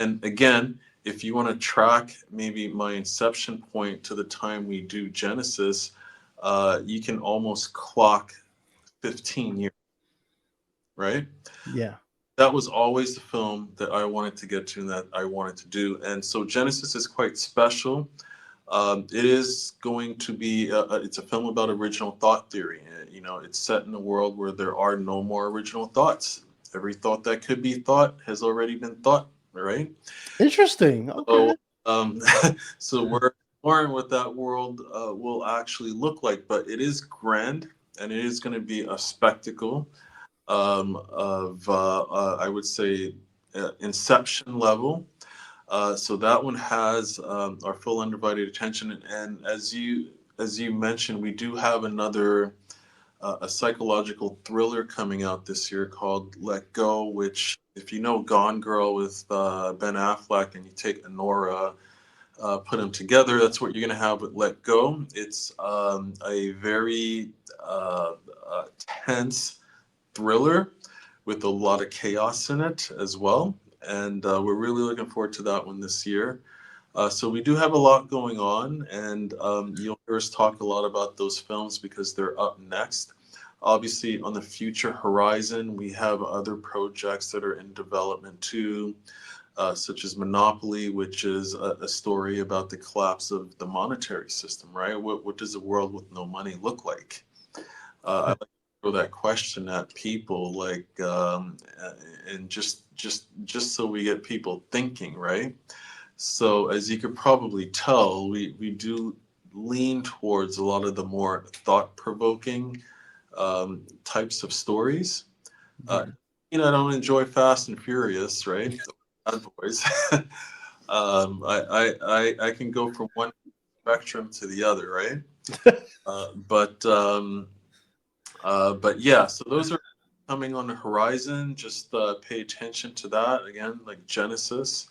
And again, if you want to track maybe my inception point to the time we do Genesis, you can almost clock 15 years, right? Yeah. That was always the film that I wanted to get to and that I wanted to do. And so Genesis is quite special. It is going to be, it's a film about original thought theory. You know, it's set in a world where there are no more original thoughts. Every thought that could be thought has already been thought, right? Interesting. Okay. So, um, so we're exploring what that world will actually look like, but it is grand and it is going to be a spectacle of, I would say, Inception level. So that one has our full undivided attention. And as you mentioned, we do have another a psychological thriller coming out this year called Let Go, which, if you know Gone Girl with Ben Affleck and you take Honora, put them together, that's what you're going to have with Let Go. It's a very tense thriller with a lot of chaos in it as well. And we're really looking forward to that one this year. So we do have a lot going on, and you'll hear us talk a lot about those films because they're up next. Obviously, on the future horizon, we have other projects that are in development too, such as Monopoly, which is a story about the collapse of the monetary system, right? What does a world with no money look like? I like to throw that question at people, like, and just so we get people thinking, right? So as you could probably tell, we do lean towards a lot of the more thought-provoking types of stories. Uh, Yeah. I don't enjoy Fast and Furious, right? Bad Boys. I can go from one spectrum to the other, right? Uh, but um, but yeah, so those are coming on the horizon. Just pay attention to that. Again, like Genesis,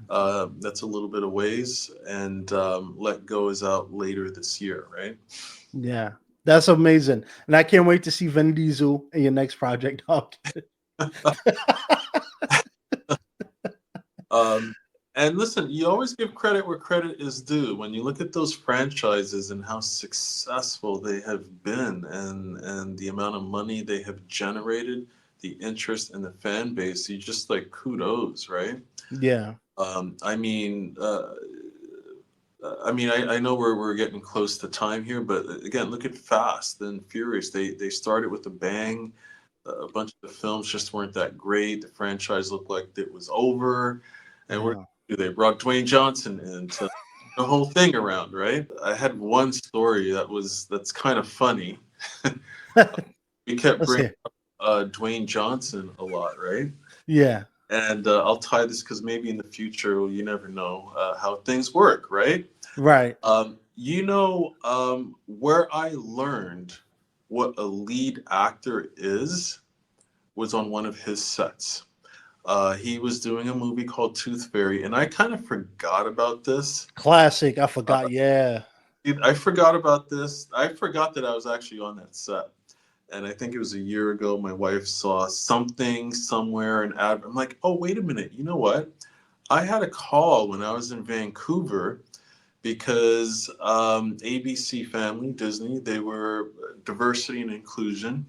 that's a little bit of ways, and Let Go is out later this year, right? Yeah. That's amazing. And I can't wait to see Vin Diesel in your next project, dog. Um, and listen, you always give credit where credit is due. When you look at those franchises and how successful they have been, and the amount of money they have generated, the interest in the fan base, you just like kudos, right? Yeah. I mean, I know we're getting close to time here, but again, look at Fast and Furious. They started with a bang. A bunch of the films just weren't that great. The franchise looked like it was over, and Yeah. they brought Dwayne Johnson in to the whole thing around, right? I had one story that's kind of funny. We kept Let's bringing hear. up Dwayne Johnson a lot, right? Yeah. And I'll tie this because maybe in the future, you never know how things work, right? Right. Where I learned what a lead actor is was on one of his sets. He was doing a movie called Tooth Fairy, and I kind of forgot about this. Classic. I Uh, forgot. Yeah. I forgot about this. I forgot that I was actually on that set. And I think it was a year ago. My wife saw something somewhere, an ad. I'm like, oh, wait a minute. You know what? I had a call when I was in Vancouver because ABC Family, Disney, they were diversity and inclusion.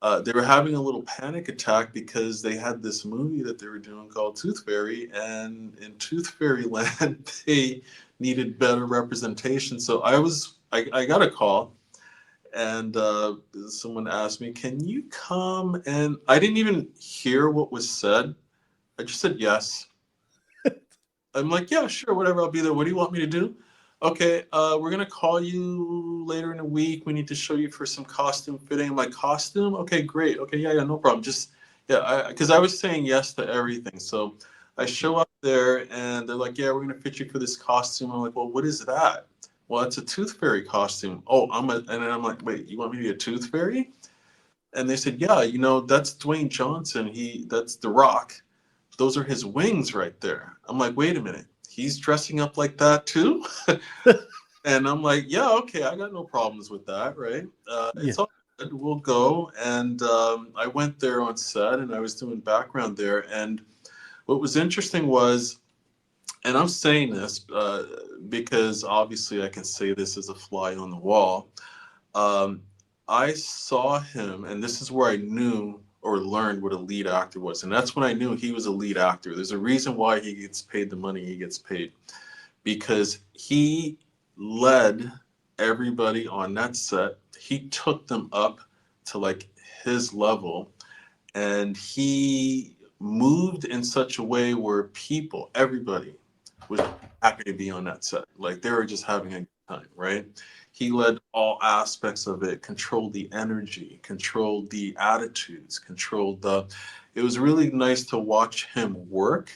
They were having a little panic attack because they had this movie that they were doing called Tooth Fairy, and in Tooth Fairy Land, they needed better representation. So I got a call, and someone asked me, "Can you come?" And I didn't even hear what was said. I just said yes. I'm like, yeah, sure, whatever, I'll be there. What do you want me to do? Okay, we're gonna call you later in the week. We need to show you for some costume fitting. I'm like, costume? Okay, great. Okay, yeah, no problem. Just yeah, because I was saying yes to everything. So I show up there and they're like, yeah, we're gonna fit you for this costume. I'm like, well, what is that? Well, it's a tooth fairy costume. Oh, and then I'm like, wait, you want me to be a tooth fairy? And they said, yeah, that's Dwayne Johnson. That's The Rock. Those are his wings right there. I'm like, wait a minute, he's dressing up like that too? And I'm like, yeah, okay, I got no problems with that, right? Yeah. It's all good. We'll go. And I went there on set and I was doing background there. And what was interesting was and I'm saying this because obviously I can say this as a fly on the wall. Um, I saw him, and this is where I knew or learned what a lead actor was, and that's when I knew he was a lead actor. There's a reason why he gets paid the money he gets paid, because he led everybody on that set. He took them up to like his level, and he moved in such a way where people, everybody, was happy to be on that set. Like they were just having a good time, right? He led all aspects of it, controlled the energy, controlled the attitudes, controlled the. It was really nice to watch him work.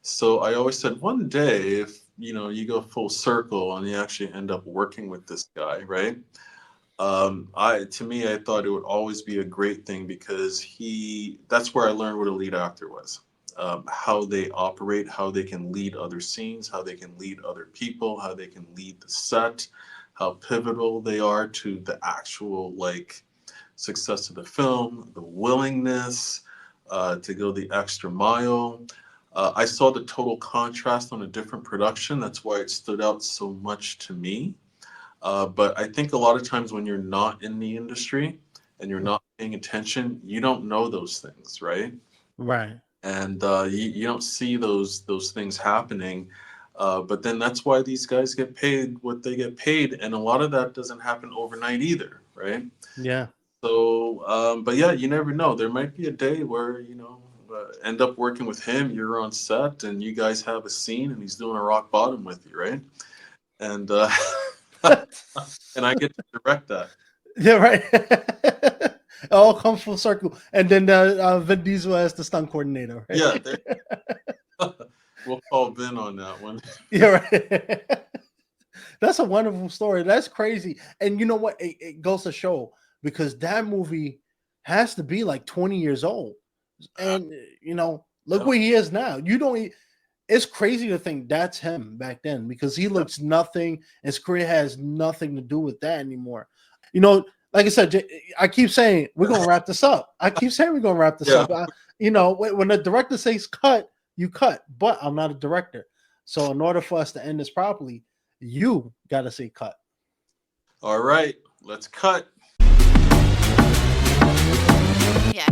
So I always said, one day, if you go full circle and you actually end up working with this guy, right? I thought it would always be a great thing because that's where I learned what a lead actor was. How they operate, how they can lead other scenes, how they can lead other people, how they can lead the set, how pivotal they are to the actual like success of the film, the willingness to go the extra mile. I saw the total contrast on a different production. That's why it stood out so much to me. But I think a lot of times when you're not in the industry and you're not paying attention, you don't know those things, right? Right. And you don't see those things happening. But then that's why these guys get paid what they get paid, and a lot of that doesn't happen overnight either, right? Yeah. So, but yeah, you never know. There might be a day where end up working with him. You're on set, and you guys have a scene, and he's doing a rock bottom with you, right? And and I get to direct that. Yeah, right. It all comes full circle. And then Vin Diesel as the stunt coordinator. Right? Yeah, we'll call Vin on that one. Yeah, right. That's a wonderful story. That's crazy. And you know what? It goes to show, because that movie has to be like 20 years old. And, look where he is now. It's crazy to think that's him back then, because he looks nothing. His career has nothing to do with that anymore. Like I said, I keep saying we're gonna wrap this up. I keep saying we're gonna wrap this up. When the director says cut, you cut. But I'm not a director, so in order for us to end this properly, you gotta say cut. All right, let's cut. Yeah.